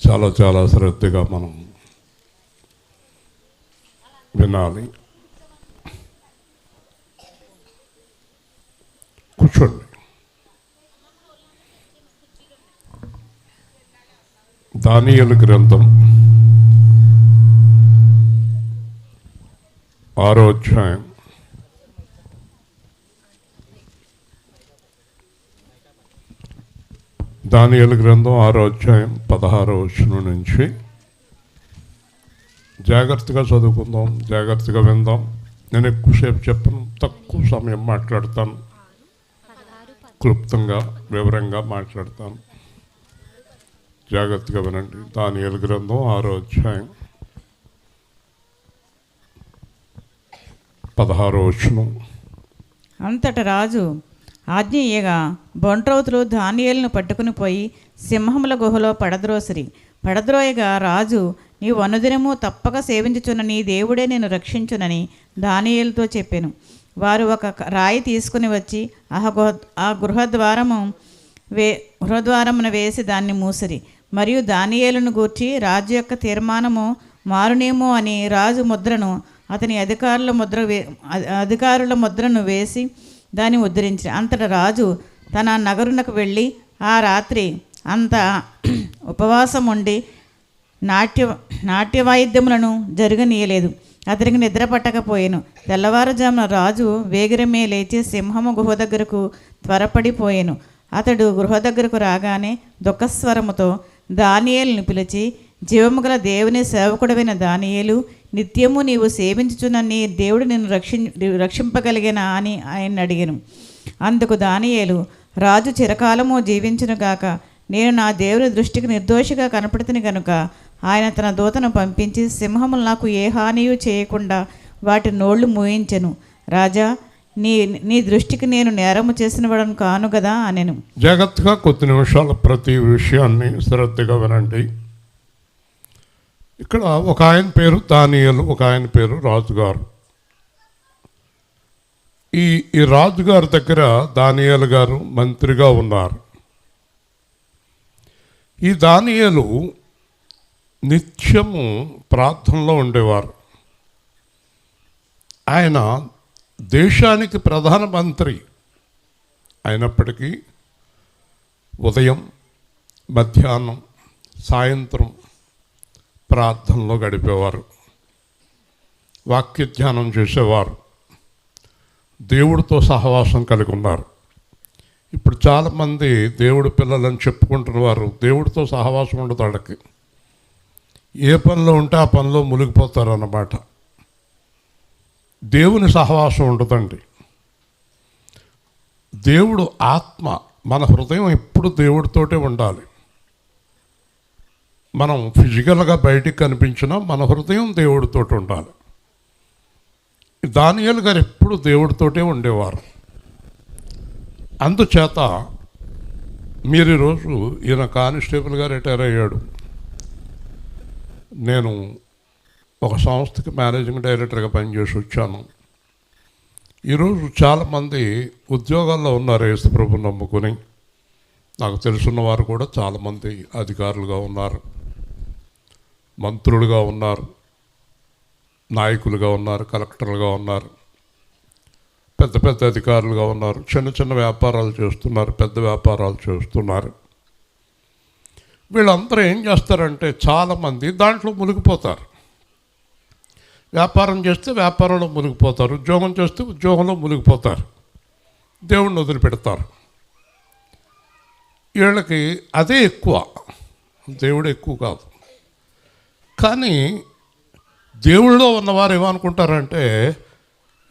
చాలా చాలా శ్రద్ధగా మనం వినాలి. కూర్చోండి. దానియేలు గ్రంథం 6వ అధ్యాయం దానియేలు గ్రంథం 6వ అధ్యాయం 16వ వచనం నుంచి జాగ్రత్తగా చదువుకుందాం, జాగ్రత్తగా విందాం. నేను ఎక్కువసేపు చెప్పను, తక్కువ సమయం మాట్లాడతాను, క్లుప్తంగా వివరంగా మాట్లాడతాను. జాగ్రత్తగా వినండి. దానియేలు గ్రంథం 6వ అధ్యాయం 16వ వచనం. అంతట రాజు ఆజ్ఞ ఇయ్యగా బొంట్రౌతులు దానియేలును పట్టుకుని పోయి సింహముల గుహలో పడద్రోయగా రాజు, నీవు అనుదినము తప్పక సేవించుచున్న నీ దేవుడే నేను రక్షించునని దానియేలుతో చెప్పాను. వారు ఒక రాయి తీసుకుని వచ్చి ఆ గృహద్వారమున వేసి దాన్ని మూసిరి. మరియు దానియేలును గూర్చి రాజు యొక్క తీర్మానము మారునేమో అని రాజు ముద్రను అతని అధికారుల ముద్రను వేసి దాన్ని ఉద్ధరించి అంతటా రాజు తన నగరునకు వెళ్ళి ఆ రాత్రి అంతా ఉపవాసం ఉండి నాట్య వాయిద్యములను జరగనీయలేదు. అతనికి నిద్ర పట్టకపోయాను. తెల్లవారుజామున రాజు వేగిరమే లేచి సింహము గుహ దగ్గరకు త్వరపడిపోయాను. అతడు గృహ దగ్గరకు రాగానే దుఃఖస్వరముతో దానియేలును పిలిచి, జీవము గల దేవుని సేవకుడైన దానియేలు, నిత్యము నీవు సేవించుచున్న నీ దేవుడు నిన్ను రక్షింపగలిగినా అని ఆయన అడిగాను. అందుకు దానియేలు, రాజు చిరకాలము జీవించునుగాక, నేను నా దేవుని దృష్టికి నిర్దోషిగా కనపడుతుని కనుక ఆయన తన దూతను పంపించి సింహములు నాకు ఏ హానియు చేయకుండా వాటి నోళ్లు మూయించెను. రాజా, నీ దృష్టికి నేను నేరము చేసిన వాడను కాను కదా అనెను. జాగ్రత్తగా కొద్ది నిమిషాలు ప్రతి విషయాన్ని శ్రద్ధగా వినండి. ఇక్కడ ఒక ఆయన పేరు దానియేలు, ఒక ఆయన పేరు రాజుగారు. ఈ రాజుగారి దగ్గర దానియేలు గారు మంత్రిగా ఉన్నారు. ఈ దానియేలు నిత్యము ప్రార్థనలో ఉండేవారు. ఆయన దేశానికి ప్రధానమంత్రి అయినప్పటికీ ఉదయం, మధ్యాహ్నం, సాయంత్రం ప్రార్థనలో గడిపేవారు, వాక్య ధ్యానం చేసేవారు, దేవుడితో సహవాసం కలిగి ఉన్నారు. ఇప్పుడు చాలామంది దేవుడి పిల్లలని చెప్పుకుంటున్న వారు దేవుడితో సహవాసం ఉండదు. వాళ్ళకి ఏ పనిలో ఉంటే ఆ పనిలో మునిగిపోతారు అన్నమాట. దేవుని సహవాసం ఉండదండి. దేవుడు ఆత్మ, మన హృదయం ఎప్పుడు దేవుడితోటే ఉండాలి. మనం ఫిజికల్గా బయటికి కనిపించినా మన హృదయం దేవుడితోటి ఉండాలి. దానియేలు గారు ఎప్పుడు దేవుడితోటే ఉండేవారు. అందుచేత మీరు ఈరోజు ఈయన కానిస్టేబుల్గా రిటైర్ అయ్యాడు. నేను ఒక సంస్థకి మేనేజింగ్ డైరెక్టర్గా పనిచేసి వచ్చాను. ఈరోజు చాలామంది ఉద్యోగాల్లో ఉన్నారు, యేసు ప్రభువుని నమ్ముకొని. నాకు తెలుసున్న వారు కూడా చాలామంది అధికారులుగా ఉన్నారు, మంత్రులుగా ఉన్నారు, నాయకులుగా ఉన్నారు, కలెక్టర్లుగా ఉన్నారు, పెద్ద పెద్ద అధికారులుగా ఉన్నారు, చిన్న చిన్న వ్యాపారాలు చేస్తున్నారు, పెద్ద వ్యాపారాలు చేస్తున్నారు. వీళ్ళందరూ ఏం చేస్తారంటే చాలామంది దాంట్లో మునిగిపోతారు. వ్యాపారం చేస్తే వ్యాపారంలో మునిగిపోతారు, ఉద్యోగం చేస్తే ఉద్యోగంలో మునిగిపోతారు, దేవుణ్ణి వదిలిపెడతారు. వీళ్ళకి అదే ఎక్కువ, దేవుడు ఎక్కువ కాదు. కానీ దేవుళ్ళో ఉన్నవారు ఏమనుకుంటారంటే,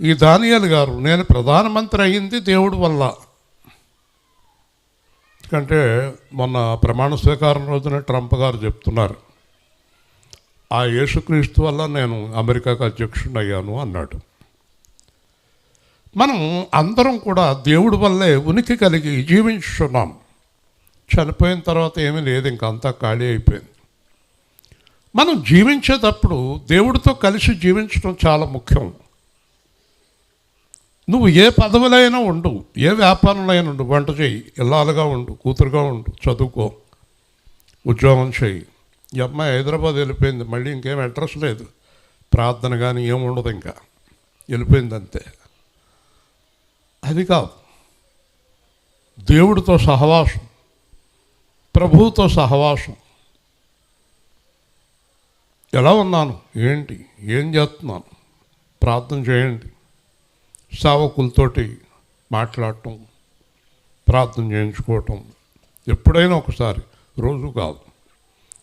ఈ దానియేలు గారు నేను ప్రధానమంత్రి అయ్యింది దేవుడి వల్ల. ఎందుకంటే మొన్న ప్రమాణ స్వీకారం రోజున ట్రంప్ గారు చెప్తున్నారు, ఆ యేసుక్రీస్తు వల్ల నేను అమెరికాకు అధ్యక్షుడిని అయ్యాను అన్నాడు. మనం అందరం కూడా దేవుడి వల్లే ఉనికి కలిగి జీవించున్నాం. చనిపోయిన తర్వాత ఏమీ లేదు, ఇంకంతా ఖాళీ అయిపోయింది. మనం జీవించేటప్పుడు దేవుడితో కలిసి జీవించడం చాలా ముఖ్యం. నువ్వు ఏ పదవులైనా ఉండు, ఏ వ్యాపారంలో అయినా ఉండు, వంట చేయి, ఇల్లాలుగా ఉండు, కూతురుగా ఉండు, చదువుకో, ఉద్యోగం చేయి, ఈ అమ్మాయి హైదరాబాద్ వెళ్ళిపోయింది, మళ్ళీ ఇంకేం అడ్రస్ లేదు, ప్రార్థన కానీ ఏముండదు, ఇంకా వెళ్ళిపోయింది అంతే. అది కాదు, దేవుడితో సహవాసం, ప్రభువుతో సహవాసం. ఎలా ఉన్నాను, ఏంటి, ఏం చేస్తున్నాను, ప్రార్థన చేయండి. సేవకులతోటి మాట్లాడటం, ప్రార్థన చేయించుకోవటం, ఎప్పుడైనా ఒకసారి, రోజు కాదు.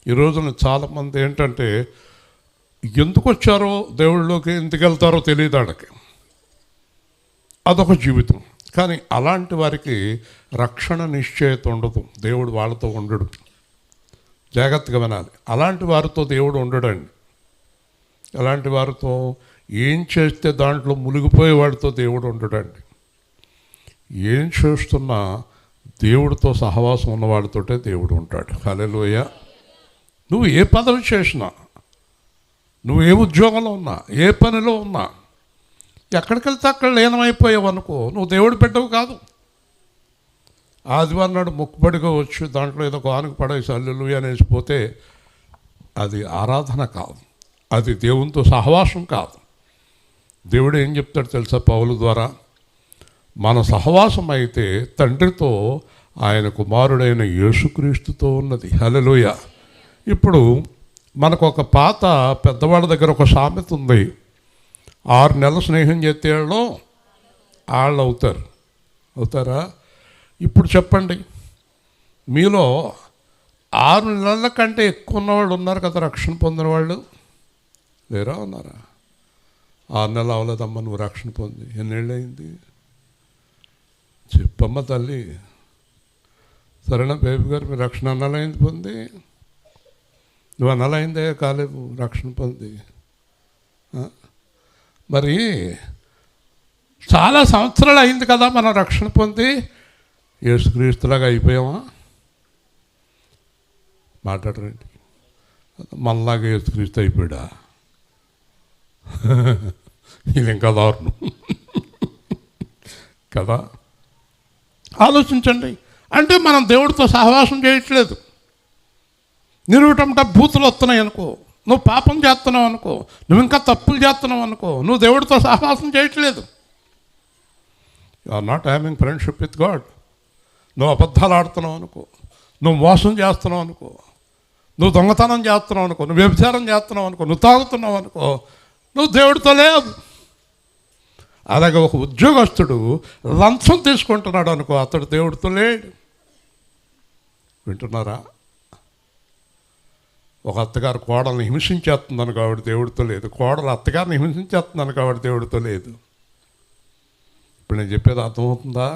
ఈ రోజున చాలామంది ఏంటంటే ఎందుకు వచ్చారో దేవుళ్ళలోకి, ఎందుకు వెళ్తారో తెలియదు వాళ్ళకి, అదొక జీవితం. కానీ అలాంటి వారికి రక్షణ నిశ్చయత ఉండదు, దేవుడు వాళ్ళతో ఉండడు. జాగ్రత్తగా వినాలి. అలాంటి వారితో దేవుడు ఉండడండి. అలాంటి వారితో ఏం చేస్తే దాంట్లో మునిగిపోయే వాడితో దేవుడు ఉండడండి. ఏం చేస్తున్నా దేవుడితో సహవాసం ఉన్న వాళ్ళతోటే దేవుడు ఉంటాడు. హల్లెలూయా. నువ్వు ఏ పదవి చేసినా, నువ్వు ఏ ఉద్యోగంలో ఉన్నా, ఏ పనిలో ఉన్నా, ఎక్కడికి వెళ్తే అక్కడ లీనమైపోయావు అనుకో, నువ్వు దేవుడు బిడ్డవు కాదు. ఆదివారం నాడు మొక్కుబడిగా వచ్చి దాంట్లో ఏదో కానుక పడేసి హల్లెలూయా అనేసిపోతే అది ఆరాధన కాదు, అది దేవునితో సహవాసం కాదు. దేవుడు ఏం చెప్తాడు తెలుసా పౌలు ద్వారా? మన సహవాసం అయితే తండ్రితో, ఆయన కుమారుడైన యేసుక్రీస్తుతో ఉన్నది. హల్లెలూయా. ఇప్పుడు మనకు ఒక పాత పెద్దవాళ్ళ దగ్గర ఒక సామెత ఉంది, 6 నెలలు స్నేహం చేస్తే వాళ్ళు అవుతారా? ఇప్పుడు చెప్పండి, మీలో 6 నెలల కంటే ఎక్కువ ఉన్నవాళ్ళు ఉన్నారు కదా, రక్షణ పొందిన వాళ్ళు లేరా? ఉన్నారా? 6 నెలలు అవ్వలేదమ్మా నువ్వు రక్షణ పొంది, ఎన్నేళ్ళు అయింది చెప్పమ్మ తల్లి. సరేనా బేబీ గారు, మీరు రక్షణ అన్నాలైంది పొంది? నువ్వు అన్నాలైందే కాలేవు రక్షణ పొంది. మరి చాలా సంవత్సరాలు అయింది కదా మనం రక్షణ పొంది, యేసుక్రీస్తులాగా అయిపోయామా? మాట్లాడరండి. మనలాగా యేసుక్రీస్తు అయిపోయాడా? ఇది ఇంకా దారుణం కదా. ఆలోచించండి. అంటే మనం దేవుడితో సహవాసం చేయట్లేదు. నిరుటంట బూతులు వస్తున్నాయి అనుకో, నువ్వు పాపం చేస్తున్నావు అనుకో, నువ్వు ఇంకా తప్పులు చేస్తున్నావు అనుకో, నువ్వు దేవుడితో సహవాసం చేయట్లేదు. You are not having friendship with God. నువ్వు అబద్ధాలు ఆడుతున్నావు అనుకో, నువ్వు మోసం చేస్తున్నావు అనుకో, నువ్వు దొంగతనం చేస్తున్నావు అనుకో, నువ్వు వ్యభిచారం చేస్తున్నావు అనుకో, నువ్వు తాగుతున్నావు అనుకో, నువ్వు దేవుడితో లేవు. అలాగే ఒక ఉద్యోగస్తుడు లంచం తీసుకుంటున్నాడు అనుకో, అతడు దేవుడితో లేడు. వింటున్నారా? ఒక అత్తగారు కోడల్ని హింసించేస్తుందని కాబట్టి దేవుడితో లేదు, కోడలు అత్తగారిని హింసించేస్తుందని కాబట్టి దేవుడితో లేదు. ఇప్పుడు నేను చెప్పేది అర్థమవుతుందా?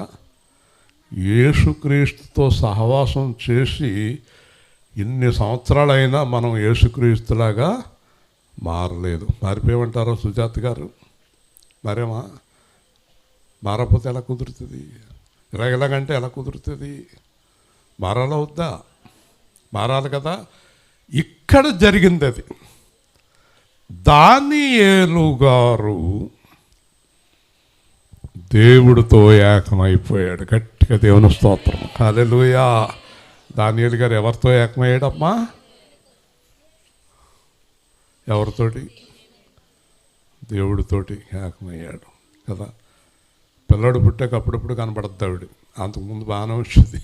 యేసుక్రీస్తుతో సహవాసం చేసి ఇన్ని సంవత్సరాలైనా మనం యేసుక్రీస్తులాగా మారలేదు. మారిపోయామంటారా సుజాత గారు? మరేమా మారకపోతే ఎలా కుదురుతుంది? ఇలాగంటే ఎలా కుదురుతుంది? మారాలా వద్దా? మారాలి కదా. ఇక్కడ జరిగింది అది. దానియేలు గారు దేవుడితో ఏకమైపోయాడు. గట్టిగా దేవుని స్తోత్రం. హల్లెలూయా. దానియేలు గారు ఎవరితో ఏకమయ్యాడమ్మా? ఎవరితోటి? దేవుడితోటి ఏకమయ్యాడు కదా. పిల్లడు పుట్టాక అప్పుడప్పుడు కనపడద్దు ఆవిడ, అంతకుముందు బాగానే వచ్చేది.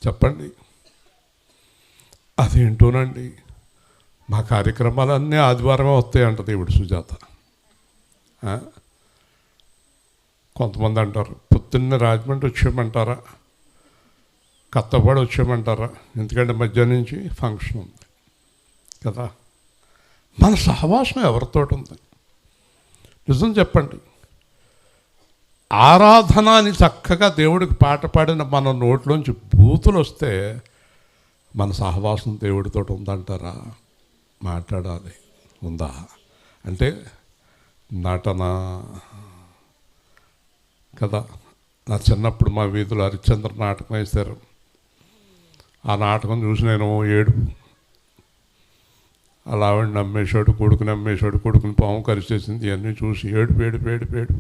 చెప్పండి. అదేంటోనండి, మా కార్యక్రమాలన్నీ ఆదివారమే వస్తాయంట దేవుడు సుజాత. కొంతమంది అంటారు పొద్దున్నే రాజమండ్రి వచ్చేయమంటారా, కత్తపాడు వచ్చేయమంటారా, ఎందుకంటే మధ్యాహ్నం నుంచి ఫంక్షన్ ఉంది కదా. మన సహవాసం ఎవరితో ఉంది? నిజం చెప్పండి. ఆరాధన అని చక్కగా దేవుడికి పాట పాడిన మన నోట్లోంచి బూతులు వస్తే మన సహవాసం దేవుడితో ఉందంటారా? మాట్లాడాలి. ఉందా? అంటే నటన కదా. నా చిన్నప్పుడు మా వీధిలో హరిశ్చంద్ర నాటకం వేశారు. ఆ నాటకం చూసి నేను ఏడుపు. అలా ఆవిడ నమ్మేశాడు, కొడుకుని పాము కరిచేసింది, ఇవన్నీ చూసి ఏడుపు.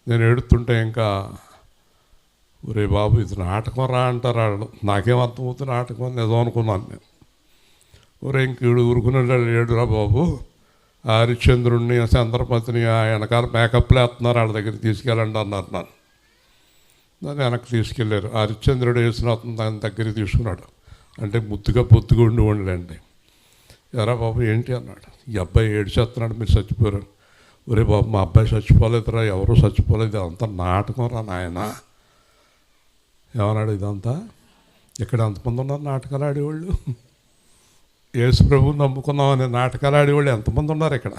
నేను ఏడుతుంటే ఇంకా ఒరే బాబు ఇది నాటకం రా అంటారు వాళ్ళు. నాకేం అర్థమవుతుంది నాటకం నిజం అనుకున్నాను నేను. ఒరే ఇంకీడు ఊరుకునేళ్ళు ఏడురా బాబు, హరిశ్చంద్రుడిని చంద్రపతిని ఆ వెనకాల మేకప్లు వేస్తున్నారు, వాళ్ళ దగ్గరికి తీసుకెళ్ళండి అన్నారు నన్ను. దాన్ని వెనక్కి తీసుకెళ్ళారు. హరిశ్చంద్రుడు వేసిన అతను దాని దగ్గరికి తీసుకున్నాడు. అంటే ముద్దుగా పొద్దుగా ఉండేవాళ్ళండి. ఎరా బాబు ఏంటి అన్నాడు. ఈ అబ్బాయి ఏడ్చేస్తున్నాడు, మీరు చచ్చిపోయారు. ఒరే బాబు మా అబ్బాయి చచ్చిపోలేదురా, ఎవరూ చచ్చిపోలేదు, అంతా నాటకం రా నాయన ఏమన్నాడు. ఇదంతా ఇక్కడ ఎంతమంది ఉన్నారు నాటకాలు ఆడేవాళ్ళు? యేసు ప్రభువుని నమ్ముకున్నామని నాటకాలు ఆడేవాళ్ళు ఎంతమంది ఉన్నారు ఇక్కడ?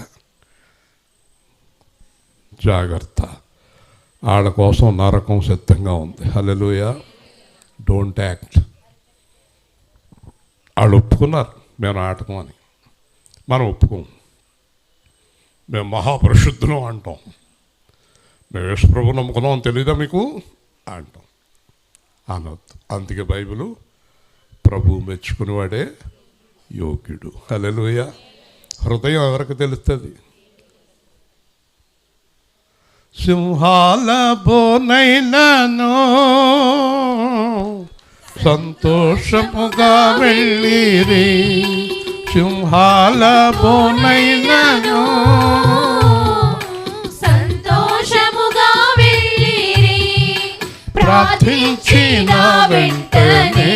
జాగ్రత్త, వాళ్ళ కోసం నరకం సిద్ధంగా ఉంది. హల్లెలూయా. Don't act. వాళ్ళు ఒప్పుకున్నారు మేము నాటకం అని, మనం ఒప్పుకోం. మేము మహాపరిశుద్ధులం అంటాం. మేము యేసు ప్రభువుని నమ్ముకున్నాం తెలియదా మీకు అంటాం. అనొద్దు. అందుకే బైబిలు ప్రభువు మెచ్చుకునేవాడే యోగ్యుడు. హల్లెలూయా. హృదయం ఎవరికి తెలుస్తుంది? సింహాల బోనైనను సంతోషముగా వెళ్ళిరి, సింహాల బోనైనను సంతోషముగా వెళ్ళిరి, ప్రార్థించిన వెంటనే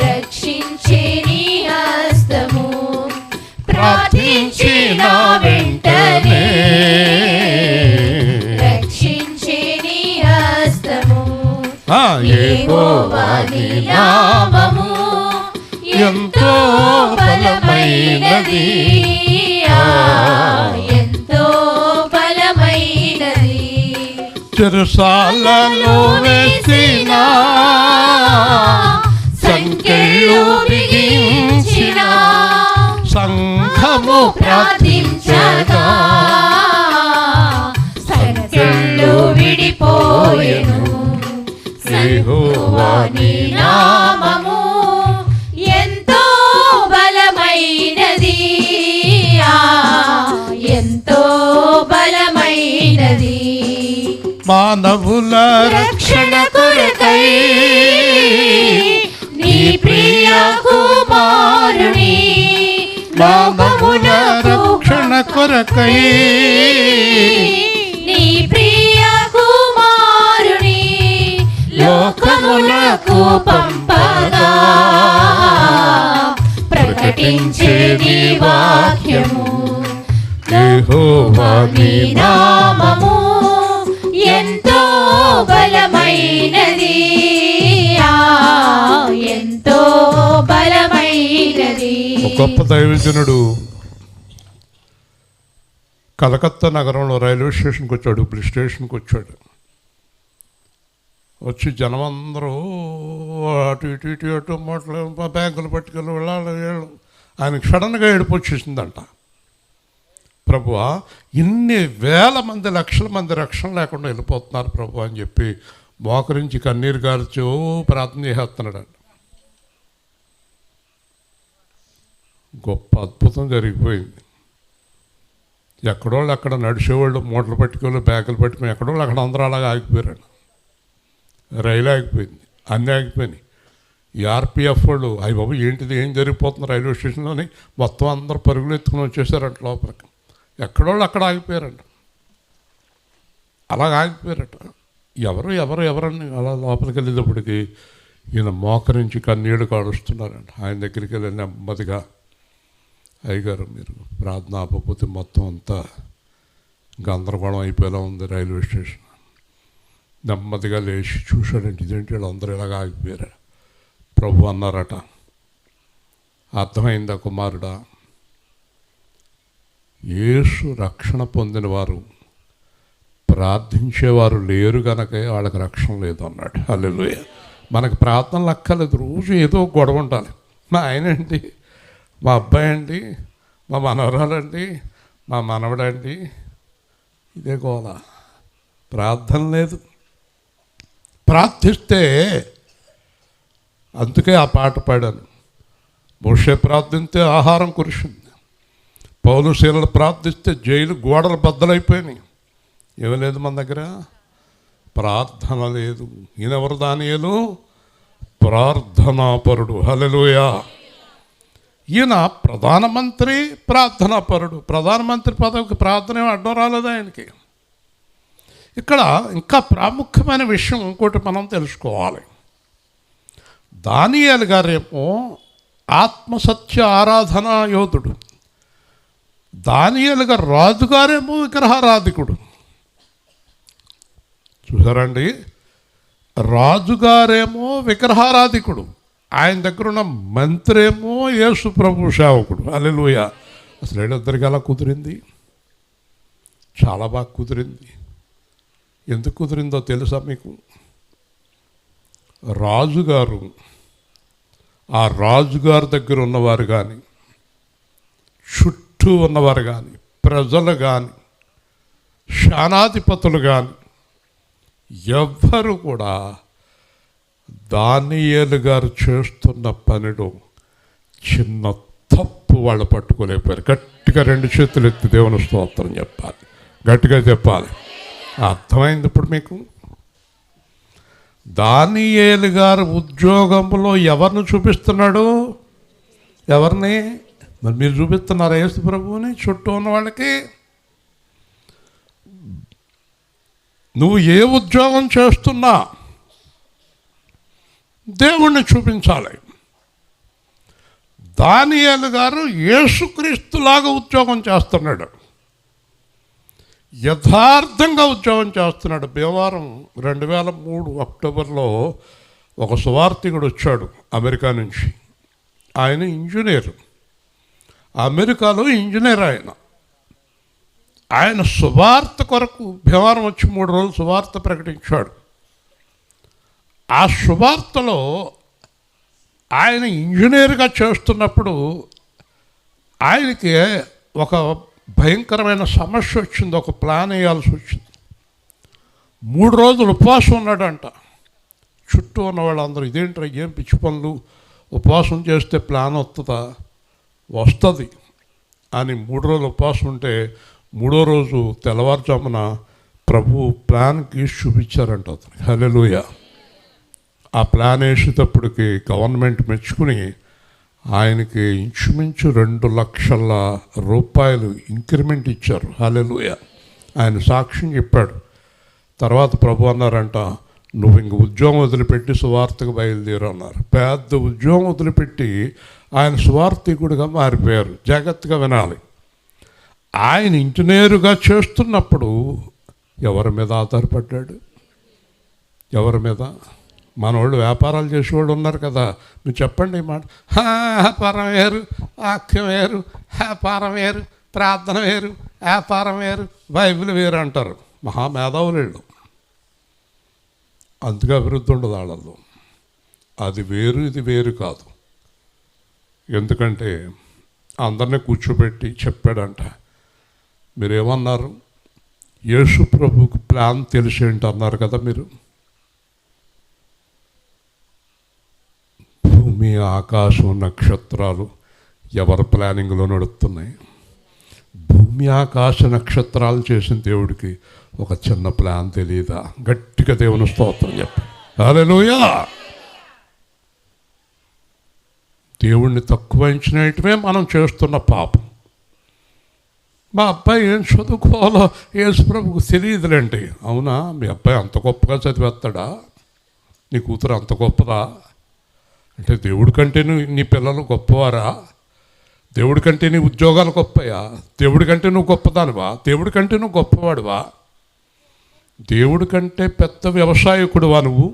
రక్షించే నీ హస్తము, ప్రార్థించిన వెంటనే రక్షించే నీ హస్తము. యెహోవా నీ నామము ఎంతో బలమైనది, ఎంతో బలమైనది. చెరసాలలో వేసిన సంకెళ్ళు బిగించిన సంఘము ప్రార్థించగా సంకెళ్ళు విడిపోయెను. యెహోవా నీ నామము ఎంతో బలమైనది, ఎంతో బలమైనది. మానవుల రక్షణ కొరకై నీ ప్రియ కుమారుని మానవుల రక్షణ కొరకై నీ ప్రియ కుమారుని లోకములకు పంపగా ప్రకటించే నీ వాక్యము. యెహోవా నీ నామము ఎంతో బలమైనది, ఎంతో బలమైనది. గొప్ప దైవజనుడు కలకత్తా నగరంలో రైల్వే స్టేషన్కి వచ్చాడు, ఇప్పుడు స్టేషన్కి వచ్చాడు. వచ్చి జనమందరూ అటు ఇటు ఇటు అటు మాటలు బ్యాంకులు పట్టుకెళ్ళి వెళ్ళాలి. ఆయనకు సడన్గా ఏడుపు వచ్చేసిందంట. ప్రభువా, ఇన్ని వేల మంది లక్షల మంది రక్షణ లేకుండా వెళ్ళిపోతున్నారు ప్రభు అని చెప్పి మోకరించి కన్నీరు గార్చో ప్రార్థన చేస్తున్నాడు. గొప్ప అద్భుతం జరిగిపోయింది. ఎక్కడోళ్ళు అక్కడ నడిచేవాళ్ళు మూటలు పట్టుకోళ్ళు బ్యాగులు పట్టుకుని ఎక్కడోళ్ళు అక్కడ అందరూ అలాగా ఆగిపోయారు. రైలు ఆగిపోయింది, అన్నీ ఆగిపోయినాయి. ఈ ఆర్పిఎఫ్ వాళ్ళు అయ్యి బాబు ఏంటిది ఏం జరిగిపోతుంది రైల్వే స్టేషన్లోని మొత్తం అందరూ పరుగులు ఎత్తుకుని వచ్చేసారంట లోపలికి. ఎక్కడోళ్ళు అక్కడ ఆగిపోయారంట, అలాగ ఆగిపోయారట. ఎవరని అలా లోపలికి వెళ్ళేటప్పటికి ఈయన మోకరించి కన్నీళ్ళు కాడుస్తున్నారంట. ఆయన దగ్గరికి వెళ్ళి నెమ్మదిగా, అయ్యగారు మీరు ప్రార్థన ఆపకపోతే మొత్తం అంతా గందరగోళం అయిపోయేలా ఉంది రైల్వే స్టేషన్. నెమ్మదిగా లేచి చూశాడంటే ఇదేంటి వీళ్ళందరూ ఇలాగ ఆగిపోయారు. ప్రభు అన్నారట, అర్థమైందా కుమారుడా, యేసు రక్షణ పొందిన వారు ప్రార్థించేవారు లేరు కనుకే వాళ్ళకి రక్షణ లేదు అన్నాడు. హల్లెలూయా. మనకు ప్రార్థనలు అక్కర్లేదు, రోజు ఏదో గొడవ ఉండాలి. మా ఆయన అండి, మా అబ్బాయి అండి, మా మనవరాలండి, మా మనవడండి, ఇదే గోల. ప్రార్థన లేదు. ప్రార్థిస్తే, అందుకే ఆ పాట పాడాను, మోషే ప్రార్థిస్తే ఆహారం కురిసింది, పౌలు శీలలు ప్రార్థిస్తే జైలు గోడలు బద్దలైపోయినాయి. ఏమీ లేదు మన దగ్గర. ప్రార్థన లేదు. ఈయనెవరు? దానియేలు ప్రార్థనాపరుడు. హల్లెలూయా. ఈయన ప్రధానమంత్రి ప్రార్థనాపరుడు. ప్రధానమంత్రి పదవికి ప్రార్థన ఏమి అడ్డం రాలేదు ఆయనకి. ఇక్కడ ఇంకా ప్రాముఖ్యమైన విషయం ఇంకోటి మనం తెలుసుకోవాలి. దానియేలు గారేమో ఆత్మసత్య ఆరాధనా యోధుడు. దానియేలు గారు రాజుగారేమో విగ్రహారాధికుడు. చూసారండి, రాజుగారేమో విగ్రహారాధికుడు, ఆయన దగ్గర ఉన్న మంత్రి ఏమో యేసు ప్రభు సేవకుడు. హల్లెలూయా. అసలు వీళ్ళిద్దరికి ఎలా కుదిరింది? చాలా బాగా కుదిరింది. ఎందుకు కుదిరిందో తెలుసా మీకు? రాజుగారు, ఆ రాజుగారి దగ్గర ఉన్నవారు కానీ, చుట్టూ ఉన్నవారు కానీ, ప్రజలు కానీ, శానాధిపతులు కానీ ఎవ్వరు కూడా దానియేలు గారు చేస్తున్న పనిలో చిన్న తప్పు వాళ్ళు పట్టుకోలేకపోయారు. గట్టిగా 2 చేతులు ఎత్తి దేవుని స్తోత్రం చెప్పాలి, గట్టిగా చెప్పాలి. అర్థమైంది ఇప్పుడు మీకు? దానియేలు గారు ఉద్యోగంలో ఎవరిని చూపిస్తున్నాడు? ఎవరిని? మరి మీరు చూపిస్తున్నారా యేసు ప్రభువుని చుట్టూ ఉన్న వాళ్ళకి? నువ్వు ఏ ఉద్యోగం చేస్తున్నా దేవుణ్ణి చూపించాలి. దానియేలు గారు యేసుక్రీస్తులాగా ఉద్యోగం చేస్తున్నాడు, యథార్థంగా ఉద్యోగం చేస్తున్నాడు. భీమవరం 2003 అక్టోబర్లో ఒక సువార్థికుడు వచ్చాడు అమెరికా నుంచి. ఆయన ఇంజనీర్, అమెరికాలో ఇంజనీర్. ఆయన సువార్త కొరకు భీమవరం వచ్చి 3 రోజులు సువార్త ప్రకటించాడు. ఆ సువార్తలో ఆయన ఇంజనీర్గా చేస్తున్నప్పుడు ఆయనకి ఒక భయంకరమైన సమస్య వచ్చింది. ఒక ప్లాన్ వేయాల్సి వచ్చింది. 3 రోజులు ఉపవాసం ఉన్నాడంట. చుట్టూ ఉన్న వాళ్ళందరూ ఇదేంట్రా, ఏం పిచ్చి పనులు, ఉపవాసం చేస్తే ప్లాన్ వస్తుందా? వస్తుంది అని 3 రోజులు ఉపవాసం ఉంటే 3వ రోజు తెల్లవారుజామున ప్రభు ప్లాన్ గీసి చూపించారంట అతనికి. హల్లెలూయా. ఆ ప్లాన్ వేసేటప్పటికి గవర్నమెంట్ మెచ్చుకుని ఆయనకి ఇంచుమించు 2 లక్షల రూపాయలు ఇంక్రిమెంట్ ఇచ్చారు. హల్లెలూయా. ఆయన సాక్ష్యం చెప్పాడు. తర్వాత ప్రభు అన్నారంట, నువ్వు ఇంక ఉద్యోగం వదిలిపెట్టి సువార్తకు బయలుదేరు అన్నారు. పెద్ద ఉద్యోగం వదిలిపెట్టి ఆయన సువార్థికుడిగా మారిపోయారు. జాగ్రత్తగా వినాలి. ఆయన ఇంజనీరుగా చేస్తున్నప్పుడు ఎవరి మీద ఆధారపడ్డాడు? ఎవరి మీద? మనోళ్ళు వ్యాపారాలు చేసేవాళ్ళు ఉన్నారు కదా, మీరు చెప్పండి ఈ మాట. వ్యాపారం వేరు, వాక్యం వేరు, వ్యాపారం వేరు, ప్రార్థన వేరు, వ్యాపారం వేరు, బైబిల్ వేరు అంటారు. మహామేధావులు వీళ్ళు. అందుకే అభివృద్ధి ఉండదు వాళ్ళలో. అది వేరు, ఇది వేరు కాదు. ఎందుకంటే అందరినీ కూర్చోబెట్టి చెప్పాడంట, మీరేమన్నారు? యేసు ప్రభువుకి ప్లాన్ తెలిసేంటి అన్నారు కదా మీరు. భూమి, ఆకాశం, నక్షత్రాలు ఎవరి ప్లానింగ్లో నడుస్తున్నాయి? భూమి, ఆకాశ, నక్షత్రాలు చేసిన దేవుడికి ఒక చిన్న ప్లాన్ తెలియదా? గట్టిగా దేవుని స్తోత్రం చెప్పి హల్లెలూయా. దేవుణ్ణి తక్కువ అంచనాయటమే మనం చేస్తున్న పాపం. మా అబ్బాయి ఏం చదువుకోవాలో యేసు ప్రభువుకు తెలియదులేండి. అవునా? మీ అబ్బాయి అంత గొప్పగా చదివేస్తాడా? నీ కూతురు అంత గొప్పదా? అంటే దేవుడి కంటే నీ పిల్లలు గొప్పవారా? దేవుడి కంటే నీ ఉద్యోగాలు గొప్పయా? దేవుడి కంటే నువ్వు గొప్పదానివా? దేవుడి కంటే నువ్వు గొప్పవాడివా? దేవుడి కంటే పెద్ద వ్యవసాయకుడువా నువ్వు?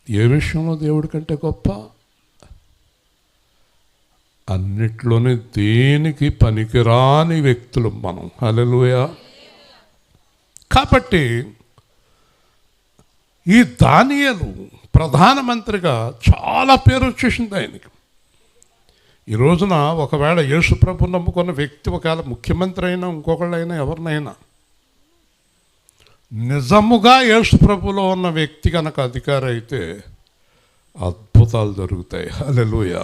ఏ విషయంలో దేవుడి కంటే గొప్ప? అన్నిట్లోనే దేనికి పనికిరాని వ్యక్తులు మనం. హల్లెలూయా. కాబట్టి ఈ దానియేలు ప్రధానమంత్రిగా చాలా పేరు వచ్చేసింది ఆయనకి. ఈ రోజున ఒకవేళ యేసు ప్రభు నమ్ముకున్న వ్యక్తి ఒకవేళ ముఖ్యమంత్రి అయినా ఇంకొకళ్ళైనా ఎవరినైనా నిజముగా యేసు ప్రభులో ఉన్న వ్యక్తి కనుక అధికారి అయితే అద్భుతాలు జరుగుతాయి. హల్లెలూయా.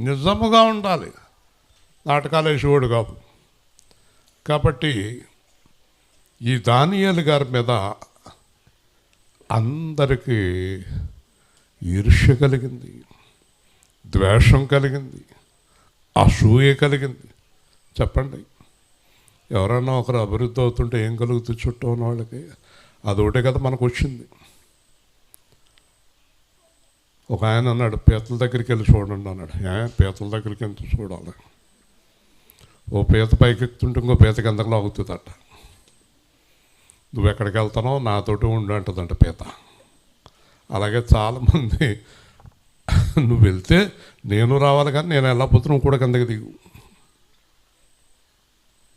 నిజముగా ఉండాలి, నాటకాలు వేసేవాడు కాదు. కాబట్టి ఈ దానియేలు గారి మీద అందరికీ ఈర్ష్య కలిగింది, ద్వేషం కలిగింది, అసూయ కలిగింది. చెప్పండి, ఎవరన్నా ఒకరు అభివృద్ధి అవుతుంటే ఏం కలుగుతుంది చుట్టూ ఉన్న వాళ్ళకి? అదొకటే కదా మనకు వచ్చింది. ఒక ఆయన అన్నాడు, పీతల దగ్గరికి వెళ్ళి చూడండి అన్నాడు. పీతల దగ్గరికి ఎంత చూడాలి? ఓ పీత పైకి ఎక్కుతుంటే ఇంకో పీత కిందలో అవుతుందట. నువ్వు ఎక్కడికి వెళ్తానో నాతోటి ఉండు అంటుందంట పీత. అలాగే చాలామంది నువ్వు వెళ్తే నేను రావాలి, కానీ నేను వెళ్ళకపోతే నువ్వు కూడా కిందకి దిగు.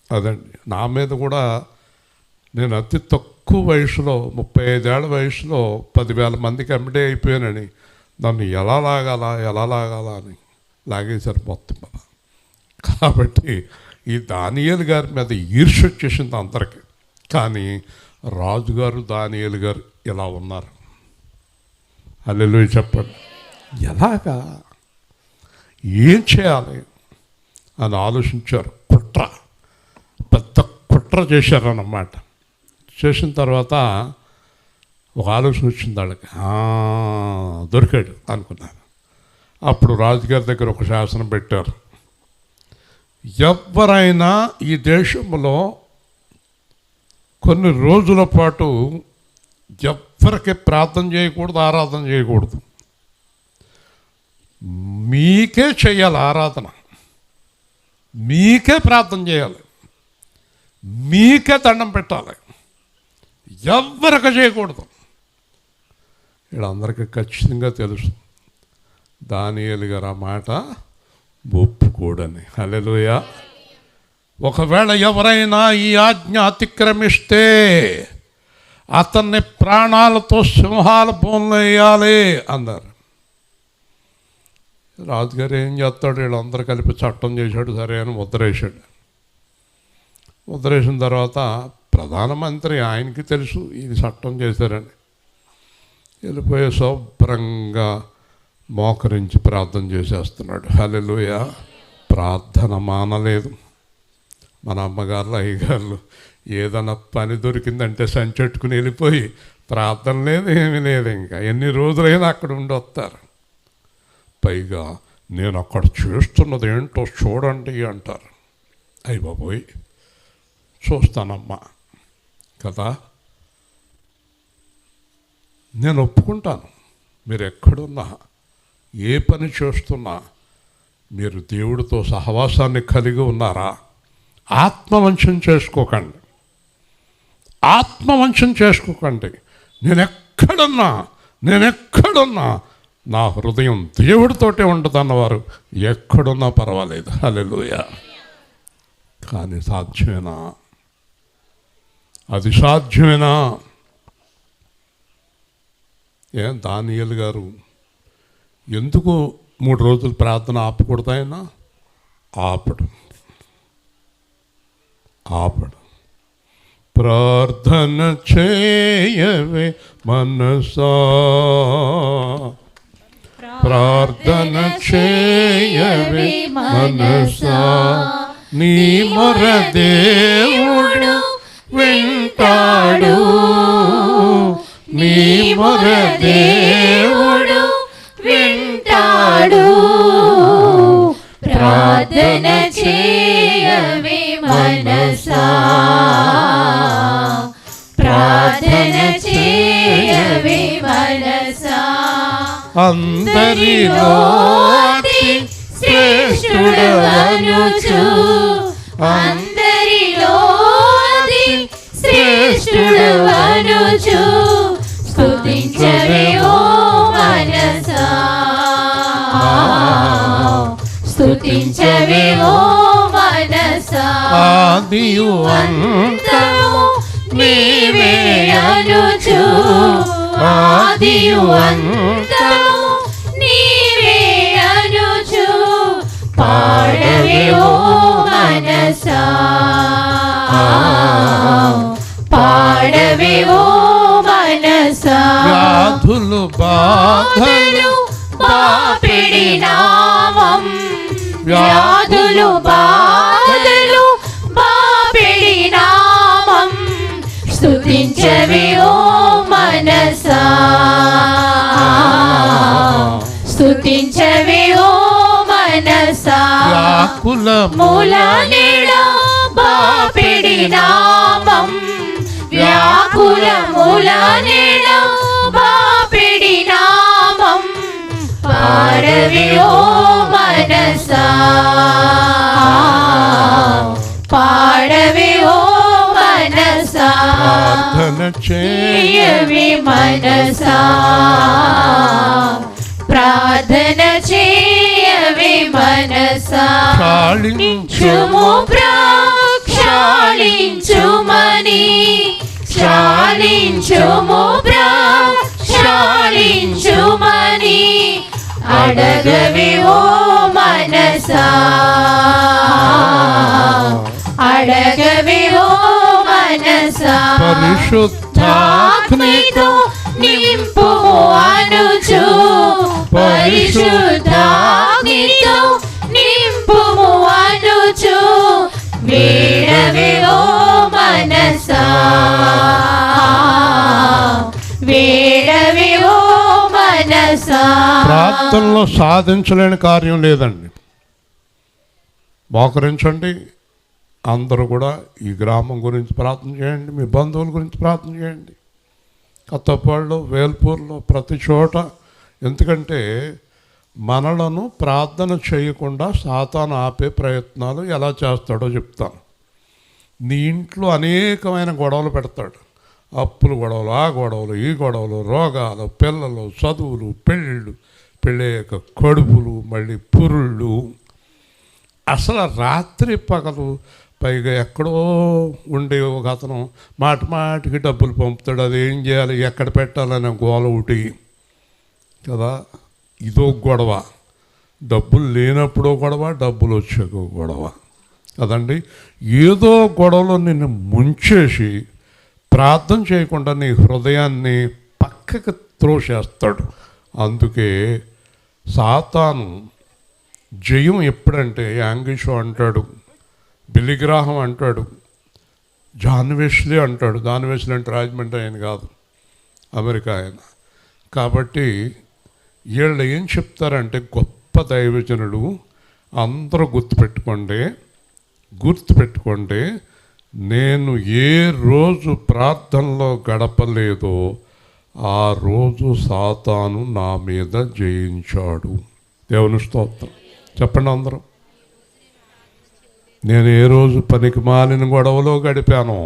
అదండి, నా మీద కూడా నేను అతి తక్కువ వయసులో 35 ఏళ్ల వయసులో 10,000 మందికి ఎంబడే అయిపోయానని నన్ను ఎలా లాగాలా అని లాగేశారు మొత్తం మీద. కాబట్టి ఈ దానియేలు గారి మీద ఈర్ష్య వచ్చేసింది అందరికీ. కానీ రాజుగారు దానియేలు గారు ఇలా ఉన్నారు. హల్లెలూయా చెప్పండి. ఎలాగా, ఏం చేయాలి అని ఆలోచించారు. పెద్ద కుట్ర చేశారన్నమాట. చేసిన తర్వాత ఒక ఆలోచన వచ్చింది వాళ్ళకి. దొరికాడు అనుకున్నారు. అప్పుడు రాజుగారి దగ్గర ఒక శాసనం పెట్టారు. ఎవరైనా ఈ దేశంలో కొన్ని రోజుల పాటు ఎవరికి ప్రార్థన చేయకూడదు, ఆరాధన చేయకూడదు. మీకే చేయాలి ఆరాధన, మీకే ప్రార్థన చేయాలి, మీకే దండం పెట్టాలి, ఎవరికి చేయకూడదు. వీళ్ళందరికీ ఖచ్చితంగా తెలుసు దానియేలు గారు ఆ మాట ఒప్పుకోడని. హల్లెలూయా. ఒకవేళ ఎవరైనా ఈ ఆజ్ఞ అతిక్రమిస్తే అతన్ని ప్రాణాలతో సింహాల బోన్లో వేయాలి అన్నారు. రాజుగారు ఏం చేస్తాడు, వీళ్ళందరూ కలిపి చట్టం చేశాడు. సరే అని ముద్రేసాడు. ముద్రేసిన తర్వాత ప్రధానమంత్రి ఆయనకి తెలుసు ఇది చట్టం చేశారని. వెళ్ళిపోయి శుభ్రంగా మోకరించి ప్రార్థన చేసేస్తున్నాడు. హల్లెలూయా. ప్రార్థన మానలేదు. మన అమ్మగారులు అయ్యగారులు ఏదైనా పని దొరికిందంటే సంచెట్టుకుని వెళ్ళిపోయి ప్రార్థన లేదు, ఏమీ లేదు. ఇంకా ఎన్ని రోజులైనా అక్కడ ఉండి వస్తారు. పైగా నేను అక్కడ చేస్తున్నది ఏంటో చూడండి అంటారు. అయ్య బాబోయ్, చూస్తానమ్మా కదా, నేను ఒప్పుకుంటాను. మీరు ఎక్కడున్నా, ఏ పని చేస్తున్నా, మీరు దేవుడితో సహవాసాన్ని కలిగి ఉన్నారా? ఆత్మవంచన చేసుకోకండి, ఆత్మవంచన చేసుకోకండి. నేనెక్కడున్నా నా హృదయం దేవుడితోటే ఉండదన్నవారు ఎక్కడున్నా పర్వాలేదు. హల్లెలూయా. కానీ సాధ్యమేనా? అది సాధ్యమేనా? దానియేలు గారు ఎందుకు 3 రోజులు ప్రార్థన ఆపకూడదాయన? ఆపడు. ప్రార్థన చేయవే మనసా, ప్రార్థన చేయవే మనసా, నీ మొర దేవుడు వింటాడు, నీ మొర దేవుడు వింటాడు. ప్రార్థన చేయవే మనసా, ప్రార్థన చేయవే మనసా. అందరిలో అతి శ్రేష్ఠుడవనుచు, అందరిలో అతి శ్రేష్ఠుడవనుచు, స్తుతించవే ఓ మనసా, స్తుతించవే ఓ మనసా. ఆదియు అంతము నీవే అనుచు, ఆదియు అంతము నీవే అనుచు, పాడవే ఓ మనసా, పాడవే ఓ మనసా. వ్యాధులు బాధలు బాపిడి నామం, వ్యాధులు బాధలు బాపిడి నామం, స్తుతించవి ఓ మనసా స్తుతించవి ఓ మనసా వ్యాకులముల నేడ బాపిడి నామం వ్యాకులముల నేడ బాపిడి నామం పాడవి ఓ మనసా పాడవి ఓ మనసా ప్రార్థన చేయవి మనసా ప్రార్థన చేయవి మనసా క్షాళించుము ప్రక్షాళించుమని క్షాళించుము ప్రక్షాళించుమని అడగవి ఓ మనసా అడగవి ఓ మనసా పరిశుద్ధాగ్నితో నింపుము అనుచు పరిశుద్ధాగ్నితో నింపుము అనుచు వేడవి ఓ మనసా వేడవి ఓ మనసా ప్రార్థనలో సాధించలేని కార్యం లేదండి. మోకరించండి. అందరూ కూడా ఈ గ్రామం గురించి ప్రార్థన చేయండి, మీ బంధువుల గురించి ప్రార్థన చేయండి, కొత్తపాడులో, వేల్పూర్లో, ప్రతి చోట. ఎందుకంటే మనలను ప్రార్థన చేయకుండా సాతాను ఆపే ప్రయత్నాలు ఎలా చేస్తాడో చెప్తాను. నీ ఇంట్లో అనేకమైన గొడవలు పెడతాడు. అప్పులు గొడవలు, ఆ గొడవలు, ఈ గొడవలు, రోగాలు, పిల్లలు, చదువులు, పెళ్ళిళ్ళు, పెళ్ళయ్యాక కడుపులు, మళ్ళీ పురుళ్ళు. అసలు రాత్రి పగలు, పైగా ఎక్కడో ఉండే ఒక అతను మాటికి డబ్బులు పంపుతాడు. అది ఏం చేయాలి, ఎక్కడ పెట్టాలని గోల ఒకటి కదా. ఇదో గొడవ. డబ్బులు లేనప్పుడో గొడవ, డబ్బులు వచ్చాక గొడవ కదండి. ఏదో గొడవలో నిన్ను ముంచేసి ప్రార్థన చేయకుండా నీ హృదయాన్ని పక్కకి త్రోసేస్తాడు. అందుకే సాతాను జయం ఎప్పుడంటే, యాంగిషో అంటాడు, బిలిగ్రాహం అంటాడు, జాన్ వెస్లీ అంటాడు. జాన్ వెస్లీ అంటే రాజమండ్రి ఆయన కాదు, అమెరికా ఆయన. కాబట్టి వీళ్ళు ఏం చెప్తారంటే, గొప్ప దైవజనుడు, అందరూ గుర్తుపెట్టుకోండి, నేను ఏ రోజు ప్రార్థనలో గడపలేదో ఆ రోజు సాతాను నా మీద జయించాడు. దేవుని స్తోత్రం. చెప్పండి అందరూ. నేను ఏ రోజు పనికి మాలిన గొడవలో గడిపానో,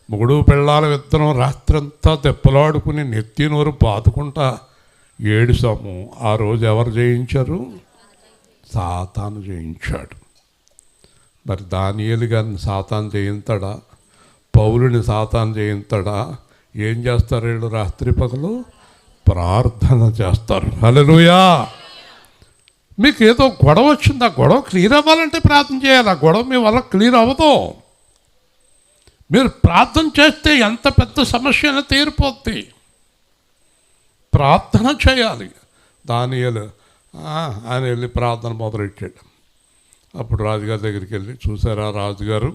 మొగుడు పెళ్ళాల విత్తనం రాత్రంతా దెబ్బలాడుకుని నెత్తి నోరు బాదుకుంటా ఏడుసాము. ఆ రోజు ఎవరు జయించారు? సాతాను జయించాడు. మరి దానియేలు గారిని సాతాను జయింతాడా? పౌలుని సాతాను జయింతాడా? ఏం చేస్తారు వీళ్ళు? రాత్రి పగలు ప్రార్థన చేస్తారు. హల్లెలూయా. మీకు ఏదో గొడవ వచ్చింది, ఆ గొడవ క్లియర్ అవ్వాలంటే ప్రార్థన చేయాలి. ఆ గొడవ మీ వల్ల క్లియర్ అవ్వదు. మీరు ప్రార్థన చేస్తే ఎంత పెద్ద సమస్య అయినా తీరిపోద్ది. ప్రార్థన చేయాలి. దానియేలు ఆయన వెళ్ళి ప్రార్థన మొదలెట్టాడు. అప్పుడు రాజుగారి దగ్గరికి వెళ్ళి, చూసారా రాజుగారు,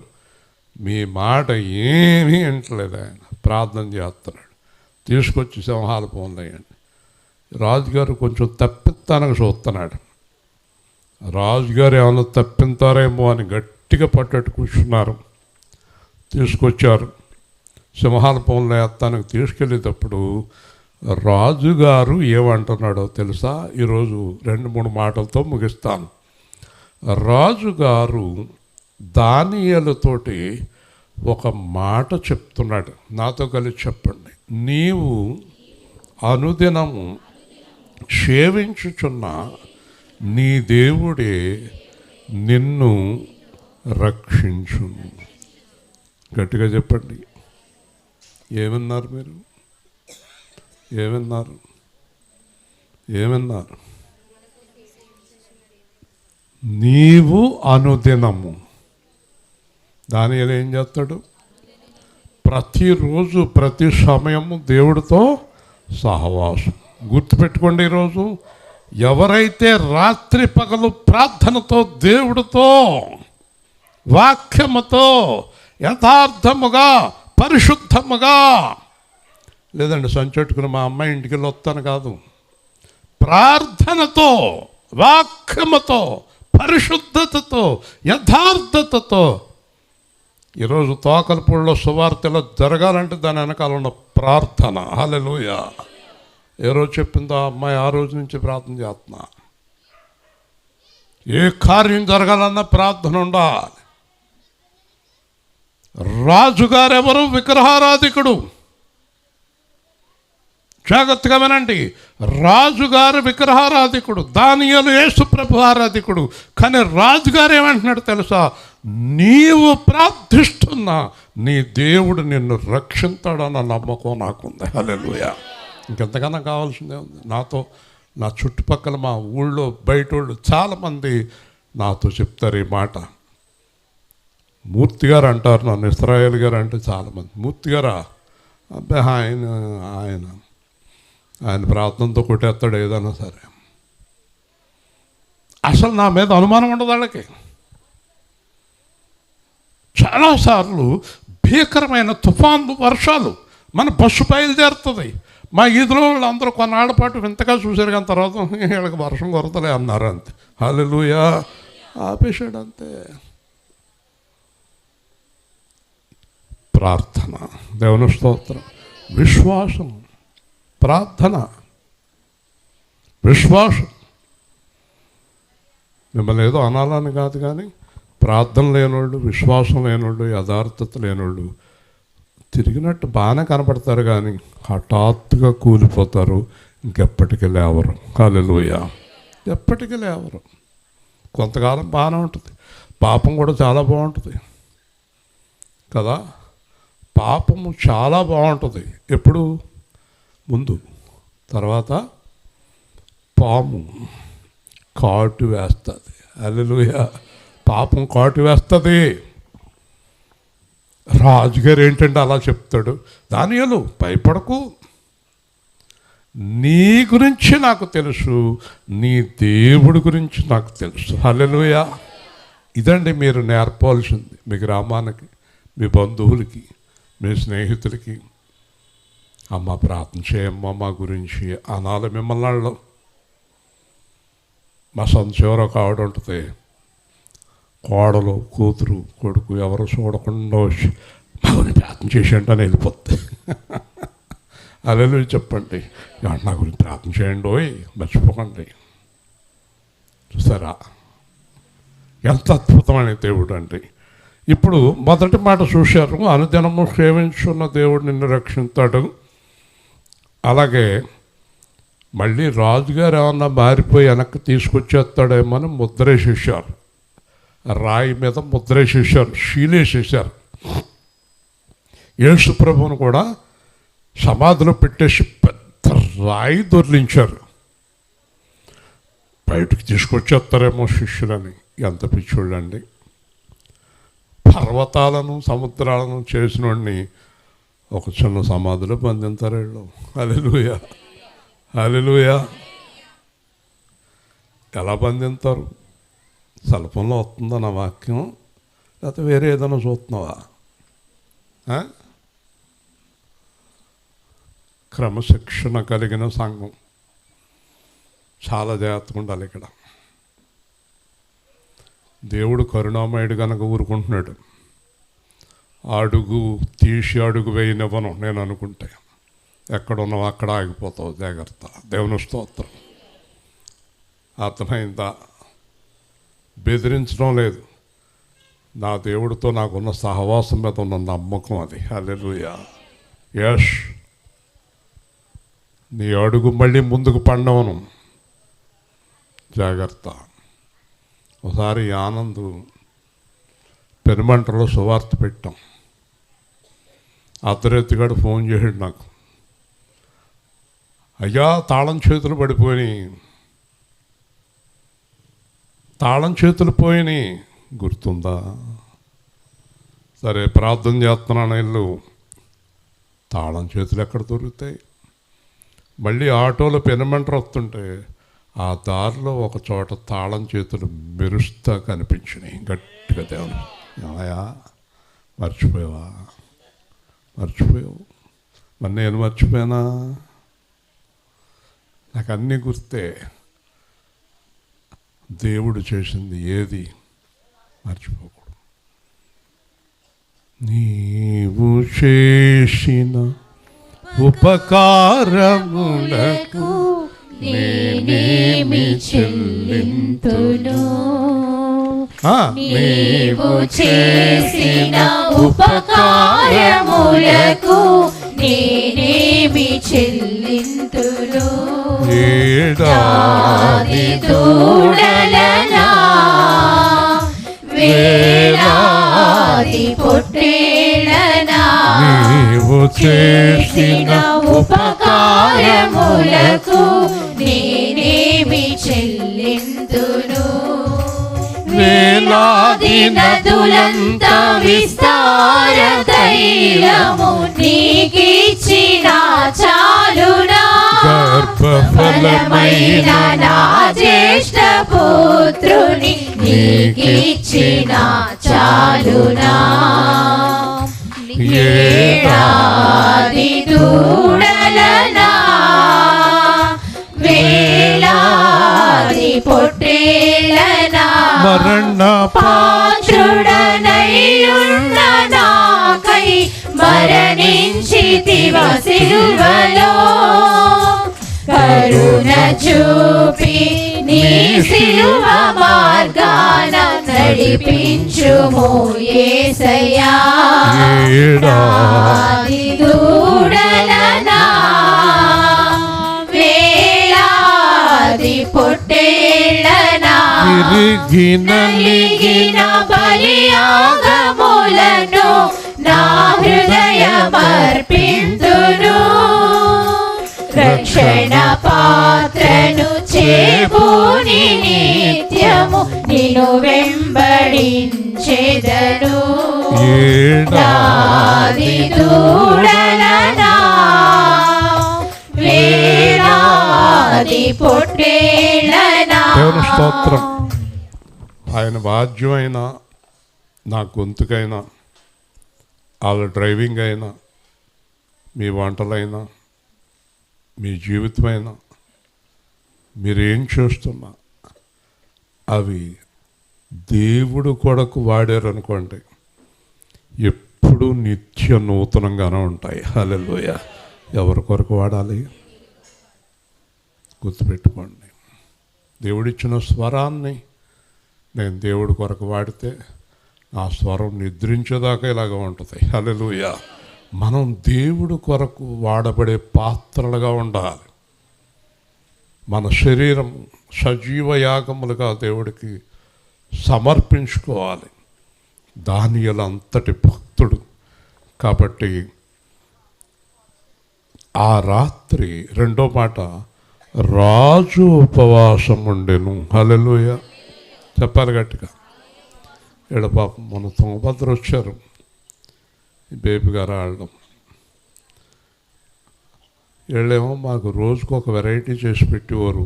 మీ మాట ఏమీ వింటలేదు. ఆయన ప్రార్థన చేస్తున్నాడు. తీసుకొచ్చి సింహాలు పోన్నాయండి. రాజుగారు కొంచెం తప్పిస్తానని చూస్తున్నాడు. రాజుగారు ఏమైనా తప్పింతారేమో అని గట్టిగా పట్టట్టు కూర్చున్నారు. తీసుకొచ్చారు. సింహాల పనులు ఎత్తానికి తీసుకెళ్ళేటప్పుడు రాజుగారు ఏమంటున్నాడో తెలుసా? ఈరోజు 2-3 మాటలతో ముగిస్తాను. రాజుగారు దానియేలుతోటి ఒక మాట చెప్తున్నాడు. నాతో కలిసి చెప్పండి. నీవు అనుదినము సేవించుచున్న నీ దేవుడే నిన్ను రక్షించును. గట్టిగా చెప్పండి. ఏమన్నారు మీరు? ఏమన్నారు? నీవు అనుదినము. దానియేలు ఏం చేస్తాడు? ప్రతిరోజు ప్రతి సమయము దేవుడితో సహవాసం. గుర్తుపెట్టుకోండి, ఈరోజు ఎవరైతే రాత్రి పగలు ప్రార్థనతో, దేవుడితో, వాక్యముతో యథార్థముగా పరిశుద్ధముగా, లేదండి సంచెట్టుకుని మా అమ్మాయి ఇంటికి వెళ్ళి వస్తాను కాదు, ప్రార్థనతో, వాక్యముతో, పరిశుద్ధతతో, యథార్థతతో. ఈరోజు తోకలపూడిలో సువార్తలో జరగాలంటే దాని వెనకాల ఉన్న ప్రార్థన. హల్లెలూయా. ఏ రోజు చెప్పిందో ఆ అమ్మాయి ఆ రోజు నుంచి ప్రార్థన చేస్తున్నా. ఏ కార్యం జరగాలన్నా ప్రార్థన ఉండాలి. రాజుగారెవరు? విగ్రహారాధికుడు. జాగ్రత్తగా వినండి, రాజుగారు విగ్రహారాధికుడు, దానియేలు యేసు ప్రభు ఆరాధికుడు. కానీ రాజుగారు ఏమంటున్నాడు తెలుసా? నీవు ప్రార్థిస్తున్న నీ దేవుడు నిన్ను రక్షిస్తాడన్న నమ్మకం నాకుంది. హల్లెలూయా. ఇంకెంతకన్నా కావాల్సిందే ఉంది. నాతో నా చుట్టుపక్కల మా ఊళ్ళో బయట వాళ్ళు చాలామంది నాతో చెప్తారు ఈ మాట. మూర్తి గారు అంటారు నన్ను, ఇస్రాయేల్ గారు అంటే చాలామంది. మూర్తి గారా? అబ్బాయి ఆయన ప్రార్థనతో కొట్టేస్తాడు ఏదైనా సరే. అసలు నా మీద అనుమానం ఉండదు వాళ్ళకి. చాలాసార్లు భీకరమైన తుఫాన్లు, వర్షాలు, మన బస్సు బయలుదేరుతుంది. మా ఈదులో వాళ్ళు అందరూ కొన్నాళ్ళ పాటు వింతగా చూశారు, కానీ తర్వాత వీళ్ళకి వర్షం కొరతలే అన్నారు అంతే. హల్లెలూయా. ఆపేశాడు అంతే. ప్రార్థన, దేవుని స్తోత్రం, విశ్వాసం, ప్రార్థన, విశ్వాసం. మిమ్మల్ని ఏదో అనాలని కాదు, కానీ ప్రార్థన లేనోళ్ళు, విశ్వాసం లేనోళ్ళు, యథార్థత లేనోళ్ళు తిరిగినట్టు బాగానే కనపడతారు, కానీ హఠాత్తుగా కూలిపోతారు. ఇంకెప్పటికీ లేవరు. హల్లెలూయా. ఎప్పటికీ లేవరు. కొంతకాలం బాగానే ఉంటుంది. పాపం కూడా చాలా బాగుంటుంది కదా. పాపము చాలా బాగుంటుంది. ఎప్పుడు? ముందు. తర్వాత పాము కాటు వేస్తుంది. హల్లెలూయా. పాపం కాటు వేస్తుంది. రాజుగారు ఏంటంటే అలా చెప్తాడు, దానియేలు భయపడకు, నీ గురించి నాకు తెలుసు, నీ దేవుడి గురించి నాకు తెలుసు. హల్లెలూయా. ఇదండి మీరు నేర్పాల్సింది మీ గ్రామానికి, మీ బంధువులకి, మీ స్నేహితులకి. అమ్మ ప్రార్థన చేయమ్మ మా గురించి అనాలి మిమ్మల్ని. వాళ్ళు మా సొంత చివర ఒక ఆవిడ ఉంటుంది, కోడలు, కూతురు, కొడుకు ఎవరు చూడకుండా వచ్చి మా గురించి ప్రార్థన చేసేయండి అని వెళ్ళిపోతుంది. హల్లెలూయా చెప్పండి. నా గురించి ప్రార్థన చేయండి, ఓయ్ మర్చిపోకండి. చూసారా ఎంత అద్భుతమైన దేవుడు అండి. ఇప్పుడు మొదటి మాట చూశారు, అనుదినము సేవించున్న దేవుడు నిన్ను రక్షిస్తాడు. అలాగే మళ్ళీ రాజుగారు ఏమన్నా మారిపోయి వెనక్కి తీసుకొచ్చేస్తాడేమో అని ముద్రేసేసారు. రాయి మీద ముద్రేసేసారు, శీలేసేసారు. యేసు ప్రభువును కూడా సమాధిలో పెట్టేసి పెద్ద రాయి దొర్లించారు. బయటకు తీసుకొచ్చేస్తారేమో శిష్యులని. ఎంత పిచ్చోళ్ళండి. పర్వతాలను, సముద్రాలను చేసినోడిని ఒక చిన్న సమాధిలో బంధింతారు వీళ్ళు. హల్లెలూయా. హల్లెలూయా. ఎలా బంధింతారు? సల్పంలో వస్తుందా నా వాక్యం, లేకపోతే వేరే ఏదైనా చూస్తున్నావా? క్రమశిక్షణ కలిగిన సంఘం చాలా జాగ్రత్తగా ఉండాలి. ఇక్కడ దేవుడు కరుణామయుడు కనుక ఊరుకుంటున్నాడు. అడుగు తీసి అడుగు వేయనివ్వను నేను అనుకుంటే. ఎక్కడున్నావు అక్కడ ఆగిపోతావు. జాగ్రత్త. దేవుని స్తోత్రం. అర్థమైందా? బెదిరించడం లేదు. నా దేవుడితో నాకున్న సహవాసం మీద ఉన్న నమ్మకం అది. హల్లెలూయా. యష్ నీ అడుగు మళ్ళీ ముందుకు పడినవను. జాగ్రత్త. ఒకసారి ఆనంద్ పెనుమంటలో సువార్త పెట్టాం. అర్ధరాత్రిగాడు ఫోన్ చేసాడు నాకు, అయ్యా తాళం చేతులు పడిపోయినాయి, తాళం చేతులు పోయినాయి, గుర్తుందా? సరే ప్రార్థన చేస్తున్నాను ఇల్లు. తాళం చేతులు ఎక్కడ దొరుకుతాయి? మళ్ళీ ఆటోలో పెనుమంటలు వస్తుంటే ఆ దారిలో ఒక చోట తాళం చేతులు మెరుస్తా కనిపించినాయి. గట్టిగా దేవుని, ఏమయ్యా మర్చిపోయావా? మర్చిపోయావు. మరి నేను మర్చిపోయానా? నాకు అన్నీ గుర్తే. దేవుడు చేసింది ఏది మర్చిపోకూడదు. నీవు చేసిన ఉపకారములకు నేనేమి చెల్లింతును? నీవు చేసిన ఉపకారములకు నేనేమి చెల్లింతును? ఏడాది దూడలనా వేలాది పొట్టేళ్ళనా నీవు చేసిన ఉపకారములకు నేనేమి చెల్లింతును? వేలాది నదులంత విస్తార తైలము నీకిచ్చిన చాలునా? గర్భఫలమైన నా జ్యేష్ఠ పుత్రుని నీకిచ్చిన చాలునా? ఏడాది దూడలనా వేలాది పొట్టేళ్ళనా మరణ పాత్రుడనైయున్న నాకై మరణించితివ సిలువలో. కరుణ చూపి నీ సిలువ మార్గాన నడిపించుము యేసయ్యా. ఏడాది దూడలనా వేలాది పొట్టేళ్ళనా నలిగిన బలియాగములను నా హృదయమర్పింతును. రక్షణ పాత్రను చేబూని నిత్యము నిన్ను వెంబడించెదను. ఏడాది దూడలనా వేలాది పొట్టేళ్ళనా. దేవుని స్తోత్రం. ఆయన వాద్యమైనా, నా గొంతుకైనా, వాళ్ళ డ్రైవింగ్ అయినా, మీ వంటలైనా, మీ జీవితమైనా, మీరేం చేస్తున్నా అవి దేవుడు కొరకు వాడారనుకోండి, ఎప్పుడూ నిత్య నూతనంగానే ఉంటాయి. హల్లెలూయా. ఎవరి కొరకు వాడాలి గుర్తుపెట్టుకోండి. దేవుడిచ్చిన స్వరాన్ని నేను దేవుడి కొరకు వాడితే నా స్వరం నిద్రించేదాకా ఇలాగ ఉంటుంది. హల్లెలూయా. మనం దేవుడి కొరకు వాడబడే పాత్రలుగా ఉండాలి. మన శరీరం సజీవ యాగములుగా దేవుడికి సమర్పించుకోవాలి. దానియేలు అంతటి భక్తుడు కాబట్టి ఆ రాత్రి రెండో మాట, రాజు ఉపవాసం ఉండెను. హల్లెలూయా. చెప్పాలి గట్టిగా. ఈడ పాపం మన తుంగభద్ర వచ్చారు, బేబీ గారు ఆడడం. వీళ్ళేమో మాకు రోజుకు ఒక వెరైటీ చేసి పెట్టేవారు,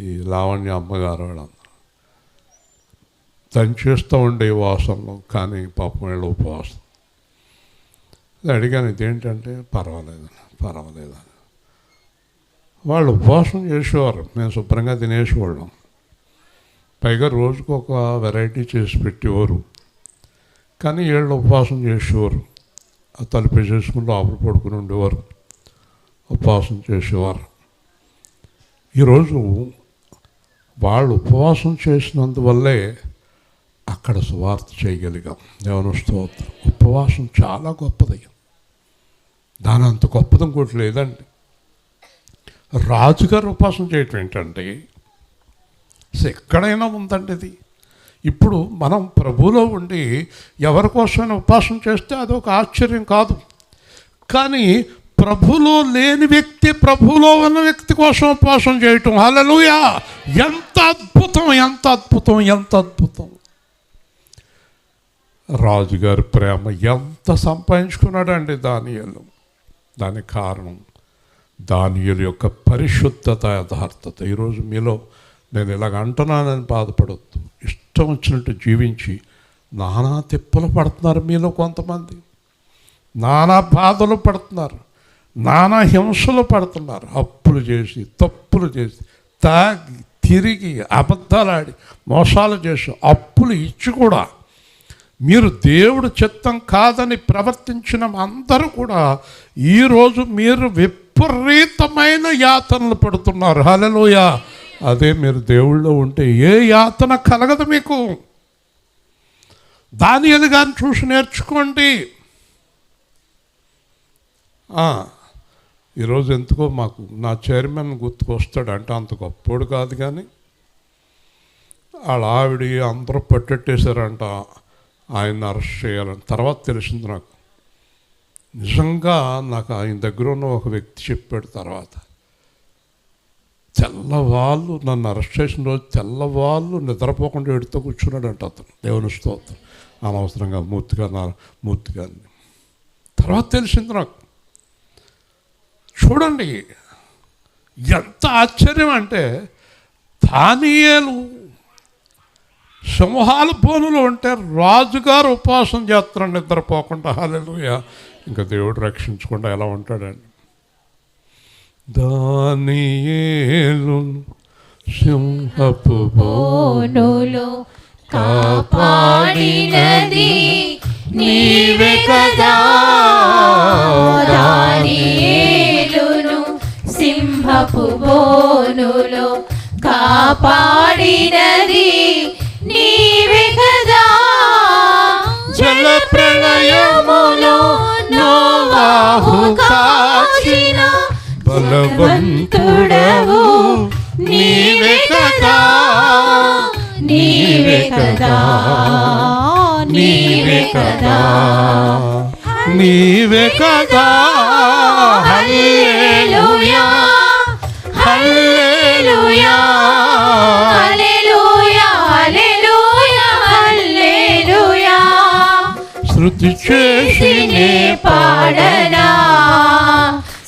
ఈ లావణ్య అమ్మగారు వాళ్ళందరూ దంచేస్తూ ఉండే వాసనలో. కానీ పాపం వీళ్ళ ఉపవాసం. అడిగాను ఇదేంటంటే పర్వాలేదని వాళ్ళు ఉపవాసం చేసేవారు, మేము శుభ్రంగా తినేసేవాళ్ళం. పైగా రోజుకు ఒక వెరైటీ చేసి పెట్టేవారు. కానీ వీళ్ళు ఉపవాసం చేసేవారు, తలుపు చేసుకుని లోపల పడుకుని ఉండేవారు, ఉపవాసం చేసేవారు. ఈరోజు వాళ్ళు ఉపవాసం చేసినందువల్లే అక్కడ సువార్త చేయగలిగాం. దేవుని స్తోత్రం. ఉపవాసం చాలా గొప్పది, దాని అంత గొప్పది ఇంకోటి లేదండి. రాజుగారు ఉపవాసం చేయటం ఏంటంటే ఎక్కడైనా ఉందండి ఇది. ఇప్పుడు మనం ప్రభువులో ఉండి ఎవరి కోసమైనా ఉపవాసం చేస్తే అదొక ఆశ్చర్యం కాదు. కానీ ప్రభులో లేని వ్యక్తి ప్రభులో ఉన్న వ్యక్తి కోసం ఉపవాసం చేయటం, హల్లెలూయా, ఎంత అద్భుతం, ఎంత అద్భుతం, ఎంత అద్భుతం. రాజుగారి ప్రేమ ఎంత సంపాదించుకున్నాడండి దానియేలు. దానికి కారణం దానియేలు యొక్క పరిశుద్ధత, యథార్థత. ఈరోజు మీలో నేను ఇలాగ అంటున్నానని బాధపడొద్దు. ఇష్టం వచ్చినట్టు జీవించి నానా తిప్పలు పడుతున్నారు మీలో కొంతమంది. నానా బాధలు పడుతున్నారు, నానా హింసలు పడుతున్నారు. అప్పులు చేసి, తప్పులు చేసి, తాగి, తిరిగి, అబద్ధాలాడి, మోసాలు చేసి, అప్పులు ఇచ్చి కూడా మీరు దేవుడు చిత్తం కాదని ప్రవర్తించిన అందరూ కూడా ఈరోజు మీరు విపరీతమైన యాతనలు పడుతున్నారు. హల్లెలూయా. అదే మీరు దేవుళ్ళో ఉంటే ఏ యాతన కలగదు మీకు. దానియేలు గారిని చూసి నేర్చుకోండి. ఈరోజు ఎందుకో మాకు నా చైర్మన్ గుర్తుకొస్తాడు. అంటే అంత గొప్పోడు కాదు, కానీ వాళ్ళ ఆవిడ అందరూ పట్టెట్టేశారంట ఆయన్ని అరెస్ట్ చేయాలని. తర్వాత తెలిసింది నాకు. నిజంగా నాకు ఆయన దగ్గర ఉన్న ఒక వ్యక్తి చెప్పాడు. తర్వాత తెల్లవాళ్ళు నన్ను అరెస్ట్ చేసిన రోజు తెల్లవాళ్ళు నిద్రపోకుండా ఎడుతూ కూర్చున్నాడంట అతను. దేవుని స్తోత్రం. అనవసరంగా మూర్తిగా తర్వాత తెలిసింది నాకు. చూడండి ఎంత ఆశ్చర్యం అంటే, దానియేలు సింహాల బోనులో ఉంటే రాజుగారు ఉపవాసం చేస్తున్నాడు నిద్రపోకుండా. హల్లెలూయా. ఇంకా దేవుడు రక్షించకుండా ఎలా ఉంటాడండి. దానియేలు సింహపు బోనులో కాపాడినది నీవే కదా. దానియేలును సింహపు బోనులో కాపాడినది నీవే కదా. జల ప్రళయములో నోవాహు కాచిన బలవంతుడవు నీవే కదా. నీవే కదా, నీవే కదా, నీవే కదా. హల్లెలూయా, హల్లెలూయా, హల్లెలూయా, హల్లెలూయా, హల్లెలూయా. శృతి చేసినే పాడనా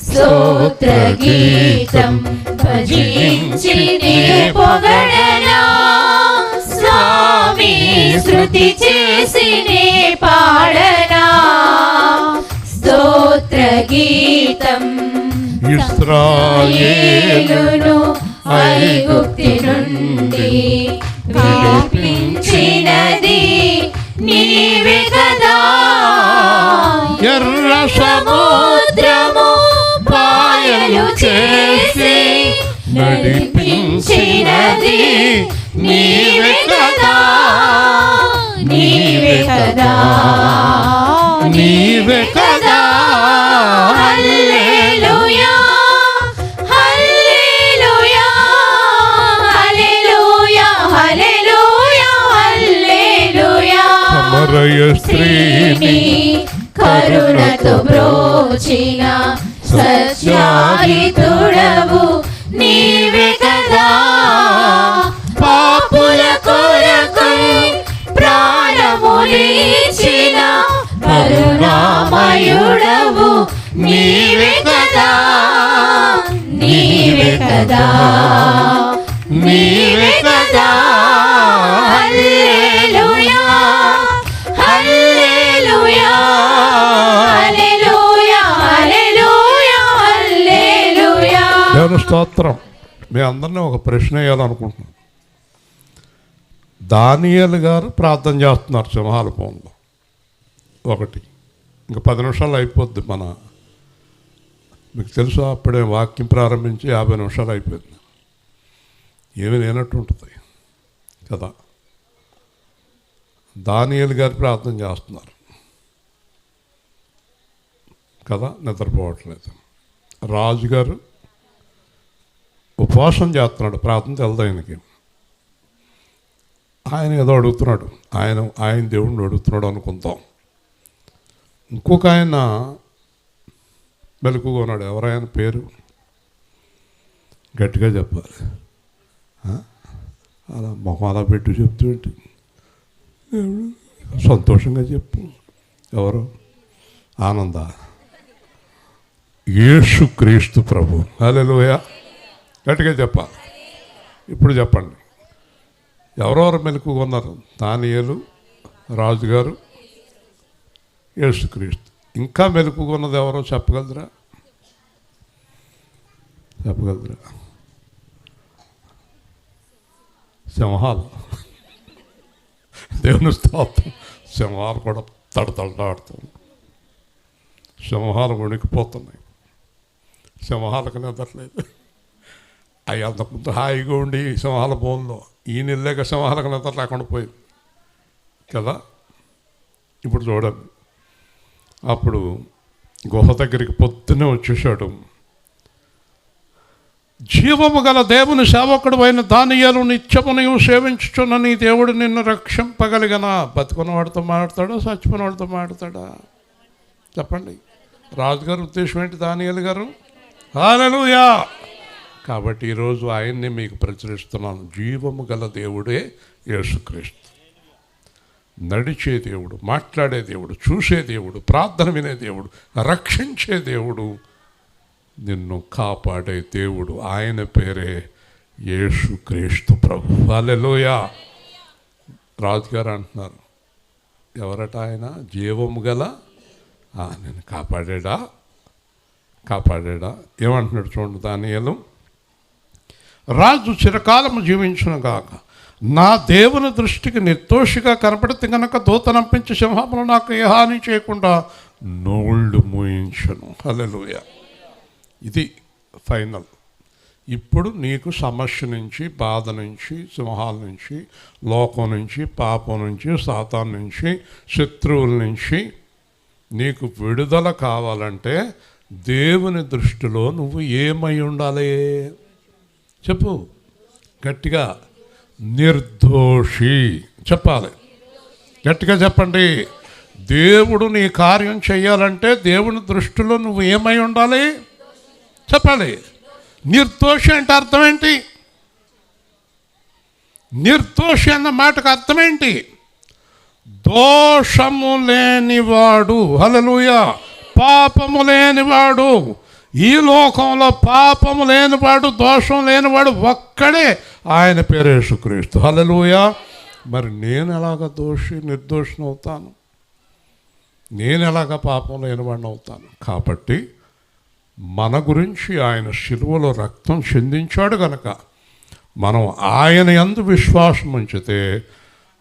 స్తోత్ర గీతం, భజించి నీ పొగడనా. స్వామి శృతి చేసి నీ పాడనా స్తోత్ర గీతం. ఇశ్రాయేలును ఐగుప్తు నుండి విడిపించినది నీవే కదా. ఎర్ర సముద్రము పాయలు చేసి నడిపించినది నీవే కదా. నీవే కదా, నీవే కదా. హల్లెలూయా, హల్లెలూయా, హల్లెలూయా, హల్లెలూయా, హల్లెలూయా. సమరయ స్త్రీని కరుణతో బ్రోచిన సత్యాహితుడవు నీవే కదా. పాపుల కొరకై ప్రాణములిచ్చిన కరుణామయుడవు నీవే కదా. నీవే కదా, నీవే కదా. హల్లెలూయా, హల్లెలూయా, హల్లెలూయా, హల్లెలూయా, హల్లెలూయా. దేవుని స్తోత్రం. మీ అందరినీ ఒక ప్రశ్న వేయాలనుకుంటున్నాను. దానియేలు గారు ప్రార్థన చేస్తున్నారు సింహాల భవనంలో. ఒకటి, ఇంకా 10 నిమిషాలు అయిపోద్ది. మీకు తెలుసు, అప్పుడే వాక్యం ప్రారంభించి 50 నిమిషాలు అయిపోయింది. ఏమీ లేనట్టు ఉంటుంది కదా. దానియేలు గారు ప్రార్థన చేస్తున్నారు కదా, నిద్రపోవట్లేదు. రాజుగారు ఉపవాసం చేస్తున్నాడు, ప్రార్థన తెలదు ఆయనకి. ఆయన ఏదో అడుగుతున్నాడు, ఆయన దేవుడిని అడుగుతున్నాడు అనుకుందాం. ఇంకొక ఆయన మెలకుగా ఉన్నాడు. ఎవరైనా పేరు గట్టిగా చెప్పాలి. అలా మొహం అలా పెట్టి చెప్తుంటే సంతోషంగా చెప్పు. ఎవరు? ఆనంద. యేసుక్రీస్తు ప్రభు. హల్లెలూయా. గట్టిగా చెప్పాలి. ఇప్పుడు చెప్పండి, ఎవరెవరు మెలకుగా ఉన్నారు? దానియేలు, రాజుగారు, యేసుక్రీస్తు. ఇంకా మెలుపుగా ఉన్నది ఎవరో చెప్పగలరా? సింహాలు. దేవుని స్తోత్రం. సింహాలు కూడా తడతడలాడుతుంది. సింహాలు వణికిపోతున్నాయి. సింహాలకు నిద్రలేదు. అవి అంతకుముందు హాయిగా ఉండి సింహాల బోన్లో ఈయన వెళ్ళాక సింహాలకు నిద్ర లేకుండా పోయింది కదా. ఇప్పుడు చూడండి, అప్పుడు గుహ దగ్గరికి పొద్దున్నే వచ్చేసాడు. జీవము గల దేవుని సేవకుడు అయిన దానియేలు, నిత్యము నీవు సేవించుచున్న నీ దేవుడు నిన్ను రక్షింపగలిగనా? బతుకున్నవాడితో మాట్లాడతాడా, చచ్చిపోయినవాడితో మాట్లాడతాడా? చెప్పండి. రాజుగారు ఉద్దేశం ఏంటి? దానియేలు గారు హల్లెలూయా. కాబట్టి ఈరోజు ఆయన్ని మీకు ప్రచురిస్తున్నాను. జీవము గల దేవుడే యేసుక్రీస్తు. నడిచే దేవుడు, మాట్లాడే దేవుడు, చూసే దేవుడు, ప్రార్థన వినే దేవుడు, రక్షించే దేవుడు, నిన్ను కాపాడే దేవుడు. ఆయన పేరే యేసుక్రీస్తు ప్రభు. హల్లెలూయా. రాజుగారు అంటున్నారు, ఎవరట ఆయన? జీవము గల నిన్ను కాపాడాడా? ఏమంటున్నాడు చూడండి దానియేలు. రాజు చిరకాలము జీవించును గాక, నా దేవుని దృష్టికి నిర్దోషిగా కనపడితే కనుక దూతనంపించి సింహములు నాకు ఏ హాని చేయకుండా నోళ్ళు మూయించను. హల్లెలూయా. ఇది ఫైనల్. ఇప్పుడు నీకు సమస్య నుంచి, బాధ నుంచి, సింహాల నుంచి, లోకం నుంచి, పాపం నుంచి, సాతాను నుంచి, శత్రువుల నుంచి నీకు విడుదల కావాలంటే దేవుని దృష్టిలో నువ్వు ఏమై ఉండాలి? చెప్పు గట్టిగా. నిర్దోషి. చెప్పాలి, గట్టిగా చెప్పండి. దేవుడు నీ కార్యం చేయాలంటే దేవుని దృష్టిలో నువ్వు ఏమై ఉండాలి? చెప్పాలి. నిర్దోషి అంటే అర్థం ఏంటి? నిర్దోషి అన్న మాటకు అర్థం ఏంటి? దోషము లేనివాడు. హల్లెలూయా. పాపము లేనివాడు. ఈ లోకంలో పాపము లేనివాడు, దోషం లేనివాడు ఒక్కడే, ఆయన పేరు యేసుక్రీస్తు. హల్లెలూయా. మరి నేను ఎలాగ నిర్దోషిని అవుతాను? నేను ఎలాగ పాపం లేనివాడిని అవుతాను? కాబట్టి మన గురించి ఆయన శిలువలో రక్తం చిందించాడు కనుక మనం ఆయన యందు విశ్వాసం ఉంచితే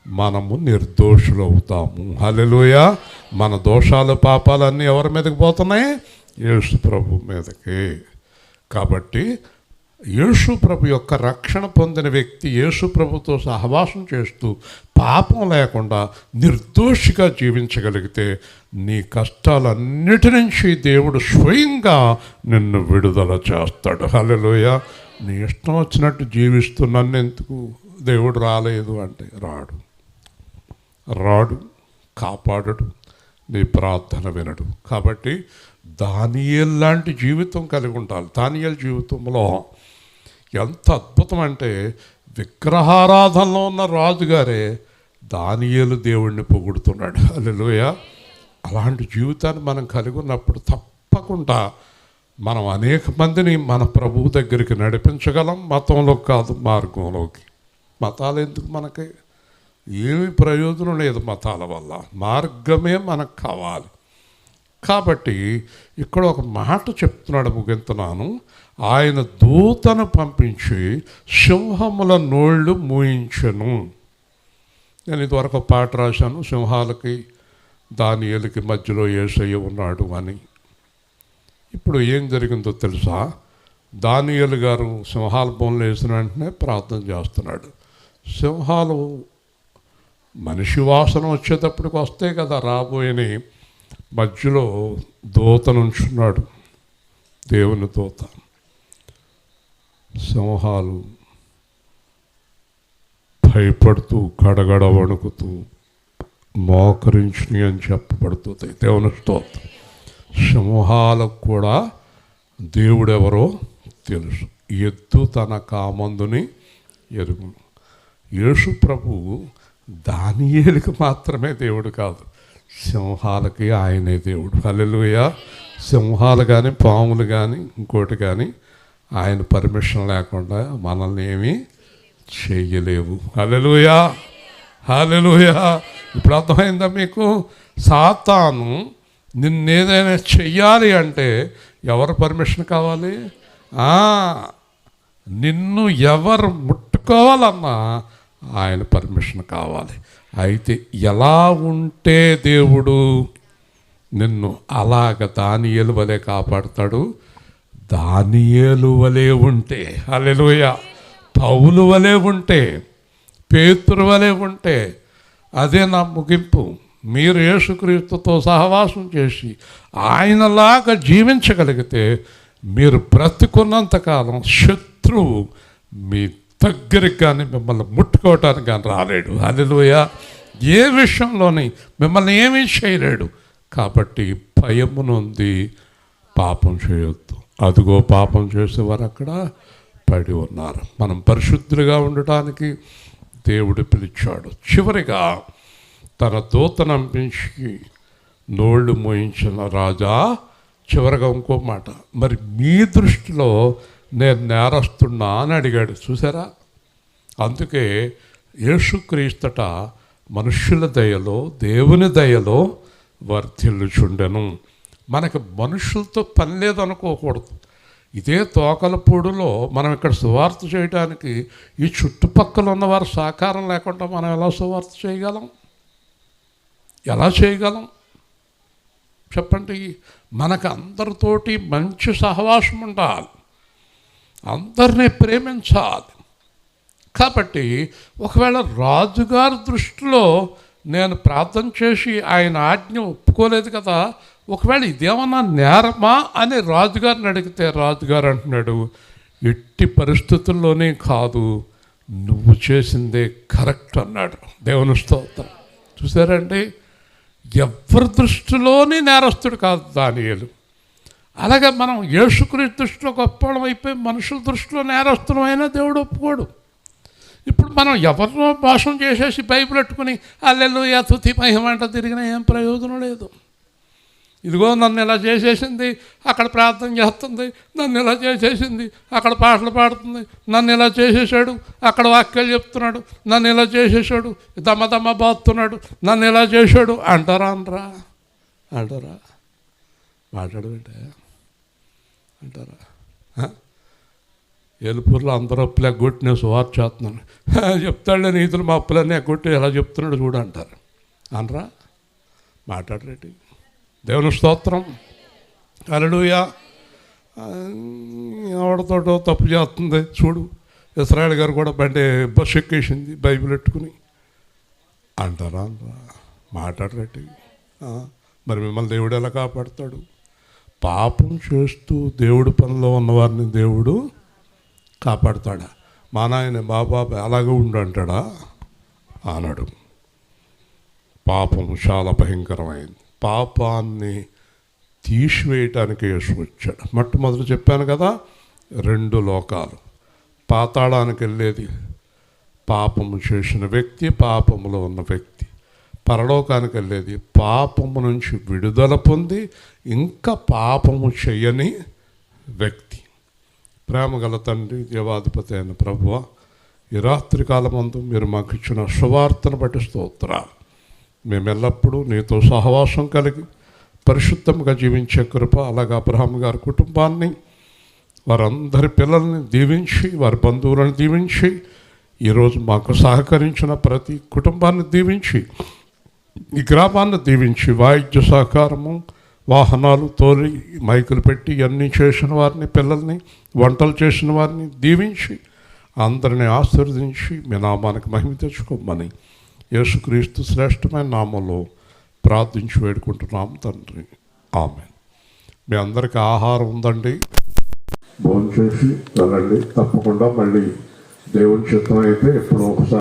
మనము నిర్దోషులు అవుతాము. హల్లెలూయా. మన దోషాలు, పాపాలన్నీ ఎవరి మీదకి పోతున్నాయి? యేసు ప్రభు మీదకి. కాబట్టి యేసు ప్రభు యొక్క రక్షణ పొందిన వ్యక్తి యేసు ప్రభుతో సహవాసం చేస్తూ పాపం లేకుండా నిర్దోషిగా జీవించగలిగితే నీ కష్టాలన్నిటి నుంచి దేవుడు స్వయంగా నిన్ను విడుదల చేస్తాడు. హల్లెలూయా. నీ ఇష్టం వచ్చినట్టు జీవిస్తూ నన్నెందుకు దేవుడు రాలేదు అంటే రాడు, కాపాడడు, నీ ప్రార్థన వినడు. కాబట్టి దానియేలు లాంటి జీవితం కలిగి ఉండాలి. దానియేలు జీవితంలో ఎంత అద్భుతం అంటే, విగ్రహారాధనలో ఉన్న రాజుగారే దానియేలు దేవుణ్ణి పొగుడుతున్నాడు. హల్లెలూయా. అలాంటి జీవితాన్ని మనం కలిగి ఉన్నప్పుడు తప్పకుండా మనం అనేక మందిని మన ప్రభువు దగ్గరికి నడిపించగలం. మతంలో కాదు, మార్గంలోకి. మతాలు ఎందుకు? మనకి ఏమి ప్రయోజనం లేదు మతాల వల్ల. మార్గమే మనకు కావాలి. కాబట్టి ఇక్కడ ఒక మాట చెప్తున్నాడు, ముగింతున్నాను. ఆయన దూతను పంపించి సింహముల నోళ్ళు మూయించెను. నేను ఇదివరకు ఒక పాట రాశాను, సింహాలకి దానియేలుకి మధ్యలో యేసయ్య ఉన్నాడు అని. ఇప్పుడు ఏం జరిగిందో తెలుసా? దానియేలు గారు సింహాల బోన్లు వేసిన వెంటనే ప్రార్థన చేస్తున్నాడు. సింహాలు మనిషి వాసన వచ్చేటప్పటికి వస్తాయి కదా, రాబోయని. మధ్యలో దూత నుంచున్నాడు, దేవుని దూత. సింహాలు భయపడుతూ గడగడ వణుకుతూ మోకరించిని అని చెప్పబడుతుంది. దేవుని స్తోత్రం. సింహాలకు కూడా దేవుడెవరో తెలుసు. ఎద్దు తన కామందుని ఎరుగును. యేసు ప్రభువు దానియేలుకి మాత్రమే దేవుడు కాదు, సింహాలకి ఆయనే దేవుడు. హల్లెలూయా. సింహాలు కానీ, పాములు కానీ, ఇంకోటి కానీ ఆయన పర్మిషన్ లేకుండా మనల్ని ఏమీ చేయలేవు. హల్లెలూయా. హల్లెలూయా. ఇప్పుడు అర్థమైందా మీకు? సాతాను నిన్నేదైనా చెయ్యాలి అంటే ఎవరు పర్మిషన్ కావాలి? నిన్ను ఎవరు ముట్టుకోవాలన్నా ఆయన పర్మిషన్ కావాలి. అయితే ఎలా ఉంటే దేవుడు నిన్ను అలాగ దానియేలు వలె కాపాడుతాడు? దానియేలు వలె ఉంటే, హల్లెలూయా, పౌలు వలె ఉంటే, పేతురు వలె ఉంటే. అదే నా ముగింపు. మీరు యేసుక్రీస్తుతో సహవాసం చేసి ఆయనలాగా జీవించగలిగితే మీరు బ్రతుకున్నంతకాలం శత్రువు మీ దగ్గరికి కానీ మిమ్మల్ని ముట్టుకోవటానికి కానీ రాలేడు. హల్లెలూయా. ఏ విషయంలోని మిమ్మల్ని ఏమీ చేయలేడు. కాబట్టి భయము నుండి పాపం చేయొద్దు. అదిగో పాపం చేసేవారు అక్కడ పడి ఉన్నారు. మనం పరిశుద్ధులుగా ఉండటానికి దేవుడు పిలిచాడు. చివరిగా తన దూతను పంపించి నోళ్ళు మోయించిన రాజా, చివరిగా ఇంకో మాట, మరి మీ దృష్టిలో నేను నేరస్తున్నా అని అడిగాడు. చూసారా? అందుకే యేసుక్రీస్తుట మనుష్యుల దయలో దేవుని దయలో వర్ధిల్లుచుండెను. మనకు మనుషులతో పని లేదనుకోకూడదు. ఇదే తోకలపూడిలో మనం ఇక్కడ సువార్త చేయడానికి ఈ చుట్టుపక్కల ఉన్నవారు సహకారం లేకుండా మనం ఎలా సువార్త చేయగలం? ఎలా చేయగలం చెప్పండి? మనకు అందరితోటి మంచి సహవాసం ఉండాలి, అందరినీ ప్రేమించాలి. కాబట్టి ఒకవేళ రాజుగారి దృష్టిలో నేను ప్రార్థన చేసి ఆయన ఆజ్ఞ ఒప్పుకోలేదు కదా, ఒకవేళ ఇదేమన్నా నేరమా అని రాజుగారిని అడిగితే రాజుగారు అంటున్నాడు, ఎట్టి పరిస్థితుల్లోనే కాదు, నువ్వు చేసిందే కరెక్ట్ అన్నాడు. దేవుని స్తోత్రం. చూసారండి, ఎవరి దృష్టిలోని నేరస్తుడు కాదు దానియేలు. అలాగే మనం యేసుక్రీస్తు దృష్టిలో గొప్పవాళ్ళం అయిపోయి మనుషుల దృష్టిలో నేరస్తులం అయినా దేవుడు ఒప్పుకోడు. ఇప్పుడు మనం ఎవరినో మోసం చేసేసి బైబిల్ పెట్టుకుని హల్లెలూయా స్తుతి మహిమ అంట తిరిగినా ఏం ప్రయోజనం లేదు. ఇదిగో నన్ను ఇలా చేసేసింది, అక్కడ ప్రార్థన చేస్తుంది, నన్ను ఇలా చేసేసింది, అక్కడ పాటలు పాడుతుంది, నన్ను ఇలా చేసేసాడు, అక్కడ వాక్యాలు చెప్తున్నాడు, నన్ను ఇలా చేసేసాడు, దమ్మ బాతున్నాడు, నన్ను ఇలా చేశాడు అంటారా? అంటారా? మాట్లాడబెట్టే అంటారా? ఎలుపూర్లో అందరూ అప్పులు ఎగ్గొట్టి నేను సువార్త చేస్తున్నాను చెప్తాడులే, నీతులు మా అప్పులన్నీ ఎగ్గొట్టి ఎలా చెప్తున్నాడు చూడు అంటారు. అనరా? మాట్లాడరేటి? దేవుని స్తోత్రం. హల్లెలూయా. ఎవరితోటో తప్పు చేస్తుంది చూడు, ఇస్రాయేల్ గారు కూడా బండి బస్సు ఎక్కేసింది బైబిల్ పెట్టుకుని అంటారా? మాట్లాడరేటి? మరి మిమ్మల్ని దేవుడు ఎలా కాపాడుతాడు? పాపం చేస్తూ దేవుడి పనిలో ఉన్నవారిని దేవుడు కాపాడుతాడా? మా నాయన బాబా అలాగే ఉండు అంటాడా? అన్నాడు. పాపం చాలా భయంకరమైంది. పాపాన్ని తీసివేయటానికి యేసు వచ్చాడు. మొట్టమొదటి చెప్పాను కదా, 2 లోకాలు. పాతాళానికి వెళ్ళేది పాపము చేసిన వ్యక్తి, పాపములో ఉన్న వ్యక్తి. పరలోకానికి వెళ్ళేది పాపము నుంచి విడుదల పొంది ఇంకా పాపము చేయని వ్యక్తి. ప్రేమగల తండ్రి, దేవాధిపతి అయిన ప్రభువా, ఈ రాత్రి కాలమందు మీరు మాకు ఇచ్చిన సువార్తను బట్టి స్తోత్రాలు. మేము ఎల్లప్పుడూ నీతో సహవాసం కలిగి పరిశుద్ధంగా జీవించే కృప, అలాగే అబ్రహాం గారి కుటుంబాన్ని, వారందరి పిల్లల్ని దీవించి, వారి బంధువులను దీవించి, ఈరోజు మాకు సహకరించిన ప్రతి కుటుంబాన్ని దీవించి, ఈ గ్రామాన్ని దీవించి, వాయిద్య సహకారము, వాహనాలు తోలి మైకులు పెట్టి అన్నీ చేసిన వారిని, పిల్లల్ని, వంటలు చేసిన వారిని దీవించి, అందరినీ ఆశీర్వదించి మీ నామానికి మహిమ తెచ్చుకోమని యేసుక్రీస్తు శ్రేష్టమైన నామంలో ప్రార్థించి వేడుకుంటున్నాం తండ్రి. ఆమేన్. మీ అందరికీ ఆహారం ఉందండి, భోజనం చేసి వెళ్ళండి. తప్పకుండా మళ్ళీ దేవుని చిత్తం అయితే ఎప్పుడో ఒకసారి